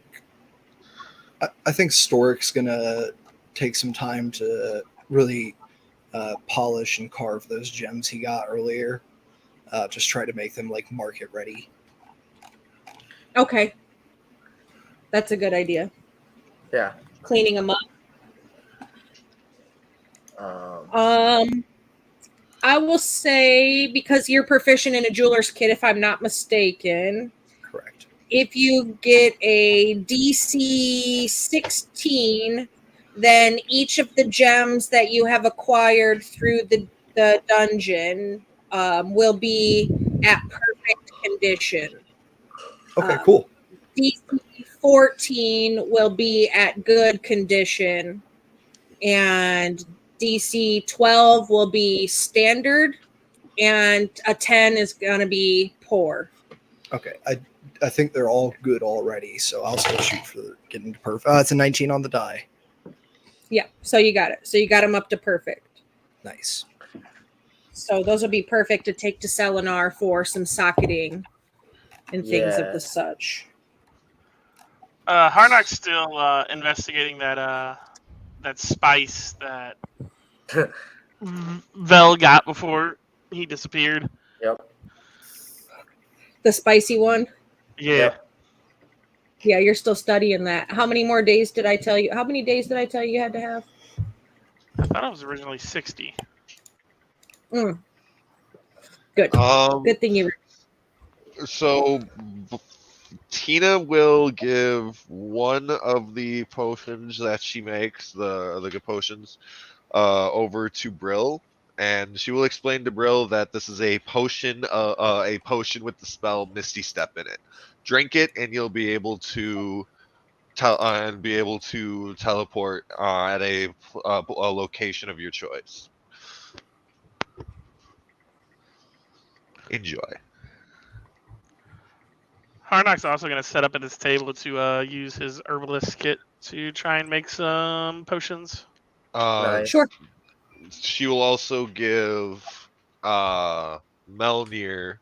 Storic's gonna take some time to really polish and carve those gems he got earlier. Just try to make them like market ready. Okay. That's a good idea. Yeah. Cleaning them up. I will say, because you're proficient in a jeweler's kit, if I'm not mistaken, Correct. if you get a DC 16, then each of the gems that you have acquired through the dungeon will be at perfect condition. Okay, cool. DC 14 will be at good condition, and DC 12 will be standard, and a 10 is going to be poor. Okay, I think they're all good already, so I'll still shoot for getting to perfect. It's a 19 on the die. Yeah, so you got it. So you got them up to perfect. Nice. So those will be perfect to take to Selenar for some socketing and things of the such. Harnock's still investigating that spice that Vel got before he disappeared. Yep. The spicy one? Yeah. Yep. Yeah, you're still studying that. How many more days did I tell you? How many days did I tell you had to have? I thought it was originally 60. Good. Good thing you. So Tina will give one of the potions that she makes, the good potions, over to Brill, and she will explain to Brill that this is a potion with the spell Misty Step in it. Drink it, and you'll be able to teleport at a location of your choice. Enjoy. Harnock's also going to set up at his table to use his herbalist kit to try and make some potions. Nice. Sure. She will also give Melnir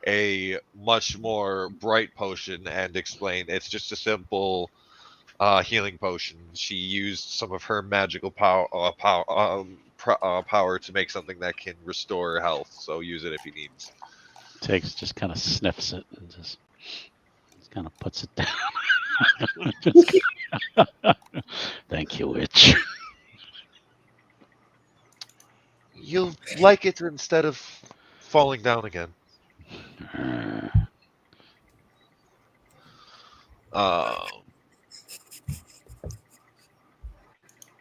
a much more bright potion and explain it's just a simple healing potion. She used some of her magical power to make something that can restore health, so use it if he needs. Takes just kind of sniffs it and just kind of puts it down. Thank you, witch. You'll like it instead of falling down again.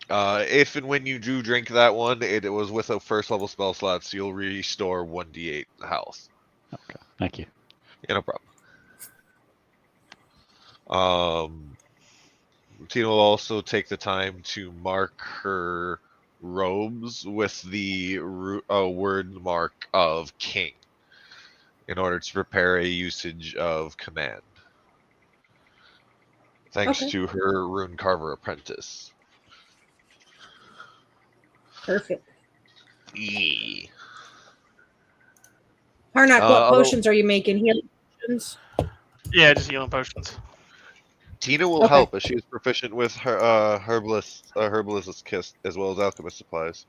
If and when you do drink that one, it was with a first level spell slot, so you'll restore 1d8 health. Okay, thank you. Yeah, no problem. Tina will also take the time to mark her robes with the word mark of king in order to prepare a usage of command. Thanks to her rune carver apprentice. Perfect. Yeah. Harnock, what potions are you making? Healing potions? Yeah, just healing potions. Tina will help as she is proficient with her herbalist's kit as well as alchemist supplies.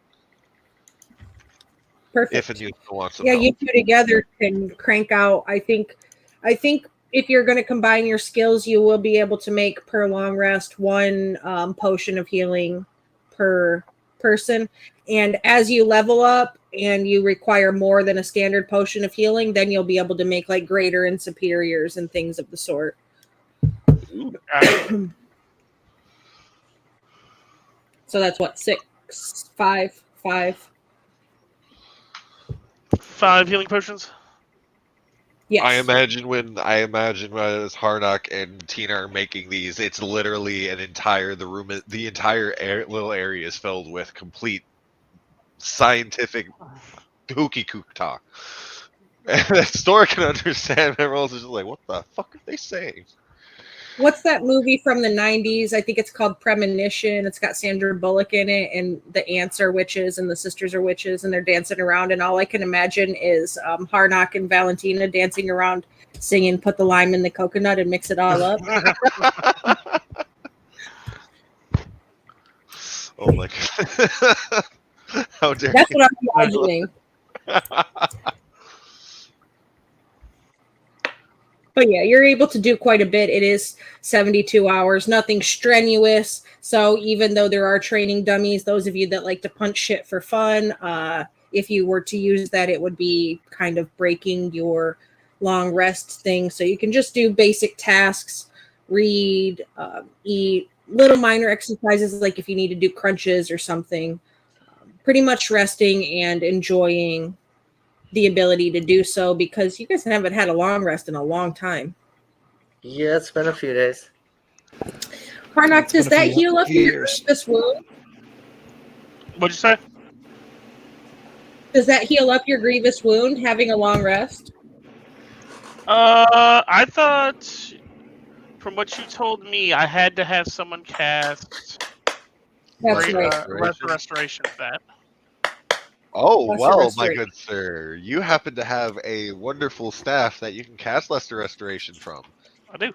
Perfect. If and you want some yeah, help. you two together can crank out. I think if you're going to combine your skills, you will be able to make per long rest one potion of healing per person. And as you level up and you require more than a standard potion of healing, then you'll be able to make like greater and superiors and things of the sort. So that's what, 5 healing potions. Yes. I imagine when Harnock and Tina are making these, it's literally the entire little area is filled with complete scientific hooky kook talk. And the store can understand. Everyone else is just like, what the fuck are they saying? What's that movie from the 90s? I think it's called Premonition. It's got Sandra Bullock in it, and the aunts are witches and the sisters are witches, and they're dancing around. And all I can imagine is Harnock and Valentina dancing around, singing "Put the lime in the coconut and mix it all up." Oh my god! How dare That's you? what I'm imagining. But yeah, you're able to do quite a bit. It is 72 hours, nothing strenuous. So even though there are training dummies, those of you that like to punch shit for fun, if you were to use that, it would be kind of breaking your long rest thing. So you can just do basic tasks, read, eat, little minor exercises like if you need to do crunches or something. Pretty much resting and enjoying the ability to do so because you guys haven't had a long rest in a long time. Yeah, it's been a few days. Harnock, It's does been a that few heal up your years. grievous wound? What'd you say? Does that heal up your grievous wound, having a long rest? I thought, from what you told me, I had to have someone cast That's Lesser right. Lesser Restoration for that. Oh, Lesser well, my Restoration. good sir. You happen to have a wonderful staff that you can cast Lesser Restoration from. I do.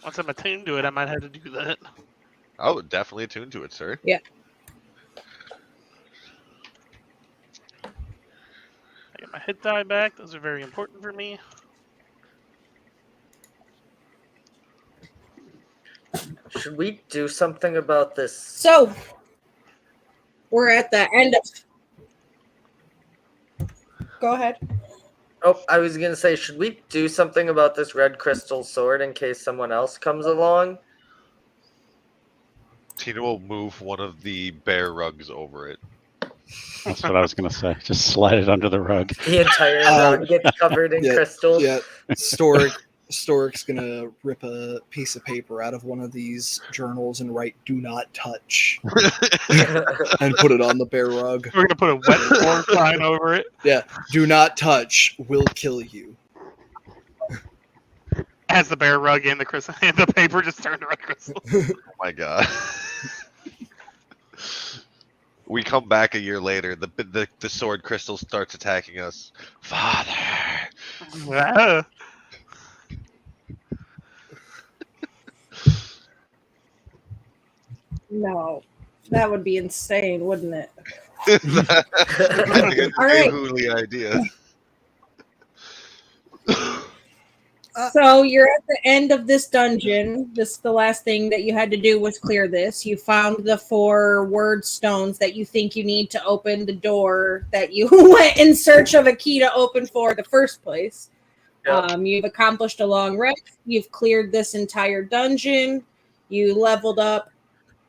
Once I'm attuned to it, I might have to do that. Oh, definitely attuned to it, sir. Yeah. I get my hit die back. Those are very important for me. Should we do something about this? So we're at the end of. Go ahead. Oh, I was gonna say, should we do something about this red crystal sword in case someone else comes along? Tina will move one of the bear rugs over it. That's what I was going to say. Just slide it under the rug. The entire rug gets covered in crystal. Yeah, Storic's gonna rip a piece of paper out of one of these journals and write "Do not touch" and put it on the bear rug. We're gonna put a wet floor sign over it. Yeah, "Do not touch will kill you." As the bear rug and the crystal and the paper just turned to red crystal. Oh my god. We come back a year later. The sword crystal starts attacking us. Father. Ah. No, that would be insane, wouldn't it? I think it's All a right. holy idea. So you're at the end of this dungeon. The last thing that you had to do was clear this. You found the 4 word stones that you think you need to open the door that you went in search of a key to open for the first place. Yep. You've accomplished a long rest. You've cleared this entire dungeon. You leveled up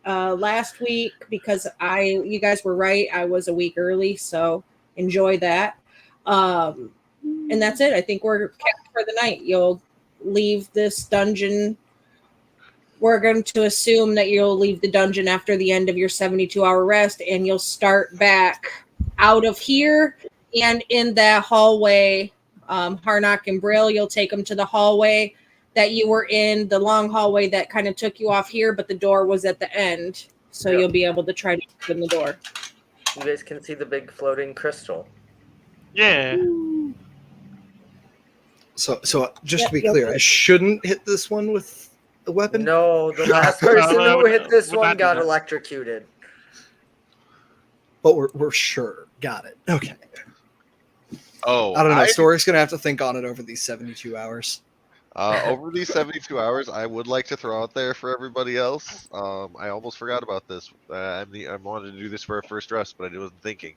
last week because you guys were right. I was a week early, so enjoy that. And that's it. I think we're capped for the night. You'll leave this dungeon. We're going to assume that you'll leave the dungeon after the end of your 72-hour rest, and you'll start back out of here and in that hallway. Harnock and Brill, you'll take them to the hallway that you were in, the long hallway that kind of took you off here, but the door was at the end. So Yep. you'll be able to try to open the door. You guys can see the big floating crystal. Yeah. So just to be Yep, clear, yep. I shouldn't hit this one with a weapon. No, the last person No, who hit this would one not do got that. electrocuted. But we're sure. Got it. Okay. Oh, I don't know. Storic's gonna have to think on it over these 72 hours. Over these 72 hours, I would like to throw out there for everybody else. I almost forgot about this. I wanted to do this for our first rest, but I wasn't thinking.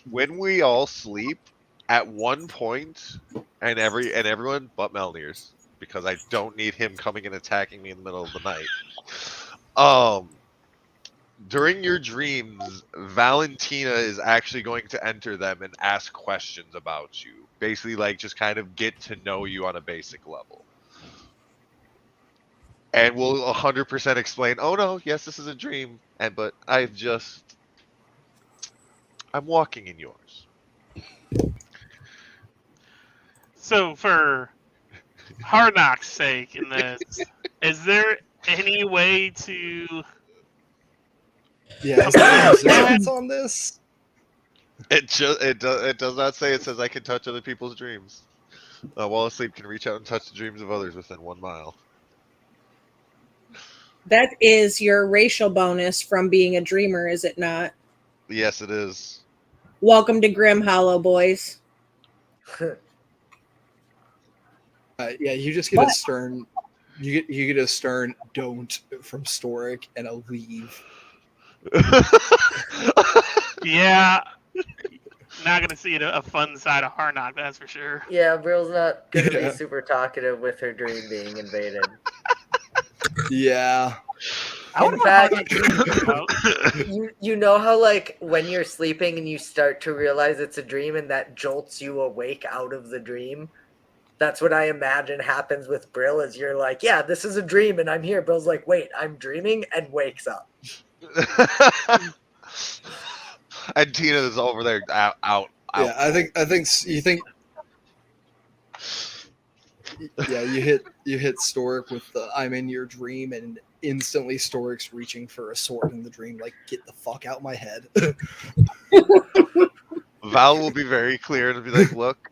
When we all sleep, at one point, and everyone but Melnir's, because I don't need him coming and attacking me in the middle of the night. During your dreams, Valentina is actually going to enter them and ask questions about you. Basically, like, just kind of get to know you on a basic level. And we'll 100% explain, oh no, yes, this is a dream, but I'm walking in yours. So for Harnock's sake in this, is there any way to Yeah. Is there resistance on this? It does not say. It says I can touch other people's dreams. While asleep, can reach out and touch the dreams of others within 1 mile. That is your racial bonus from being a dreamer, is it not? Yes, it is. Welcome to Grim Hollow, boys. Yeah, you just get a stern. You get a stern don't from Storic and a leave. Yeah. Not gonna see a fun side of Harnock, that's for sure. Yeah, Brill's not gonna Yeah. be super talkative with her dream being invaded. Yeah. I In wonder what fact, Harnock is about. you know how like when you're sleeping and you start to realize it's a dream and that jolts you awake out of the dream? That's what I imagine happens with Brill is you're like, yeah, this is a dream and I'm here. Brill's like, wait, I'm dreaming, and wakes up. And Tina is over there out. Yeah, I think you think. Yeah, you hit Storic with the "I'm in your dream," and instantly Storic's reaching for a sword in the dream. Like, get the fuck out my head. Val will be very clear and be like, "Look,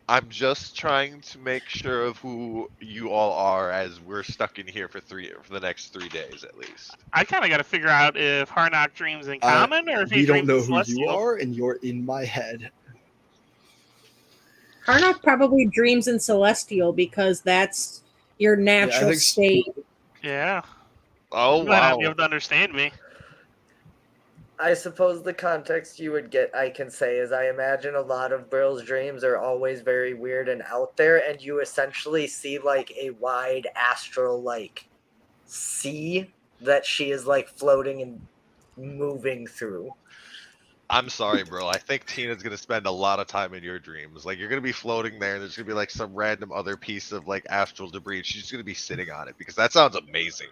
I'm just trying to make sure of who you all are, as we're stuck in here for the next 3 days at least." I kind of got to figure out if Harnock dreams in common or if he We don't dreams know in who you celestial. are, and you're in my head. Harnock probably dreams in celestial because that's your natural think- state. Yeah. Oh You might not wow! be able to understand me. I suppose the context you would get, I can say, is I imagine a lot of Brill's dreams are always very weird and out there, and you essentially see like a wide astral like sea that she is like floating and moving through. I'm sorry, bro. I think Tina's gonna spend a lot of time in your dreams. Like, you're gonna be floating there, and there's gonna be like some random other piece of like astral debris. She's just gonna be sitting on it because that sounds amazing.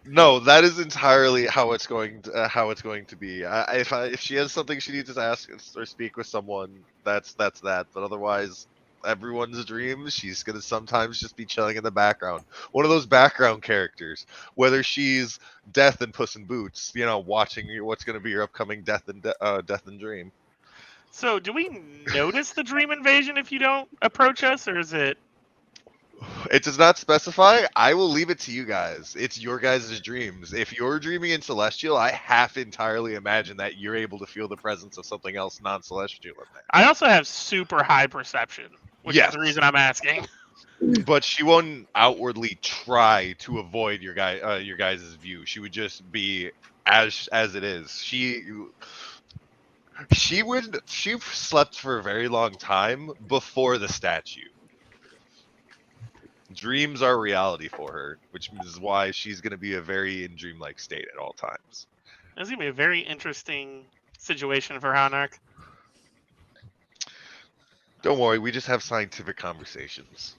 No, that is entirely how it's going to be. If she has something she needs to ask or speak with someone, that's that. But otherwise, everyone's dreams, she's gonna sometimes just be chilling in the background. One of those background characters, whether she's Death in Puss in Boots, watching what's gonna be your upcoming Death and Dream. So, do we notice the dream invasion if you don't approach us, or is it? It does not specify. I will leave it to you guys. It's your guys' dreams. If you're dreaming in Celestial, I half entirely imagine that you're able to feel the presence of something else non-celestial in there. I also have super high perception, which Yes. is the reason I'm asking. But she won't outwardly try to avoid your guys' view. She would just be as it is. She slept for a very long time before the statue. Dreams are reality for her, which is why she's going to be a very in dreamlike state at all times. This is gonna be a very interesting situation for Harnock. Don't worry, we just have scientific conversations.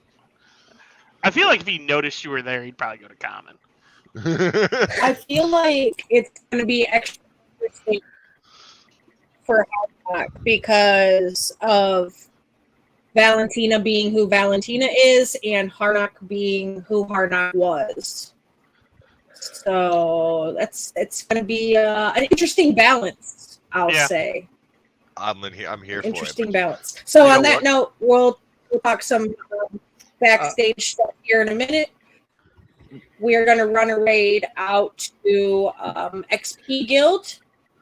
I feel like if he noticed you were there, he'd probably go to common. I feel like it's going to be extra interesting for Harnock because of Valentina being who Valentina is and Harnock being who Harnock was. So it's going to be an interesting balance, I'll say. I'm here for it. Interesting balance. So You on know that what? note, we'll talk some backstage stuff here in a minute. We are going to run a raid out to XP Guild,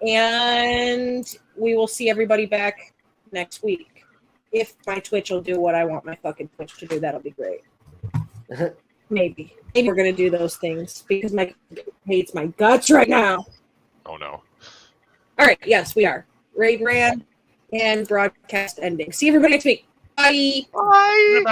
and we will see everybody back next week. If my Twitch will do what I want my fucking Twitch to do, that'll be great. Maybe we're going to do those things because my hates my guts right now. Oh no. All right, yes, we are. Raid ran and broadcast ending. See everybody next week. Bye. Bye.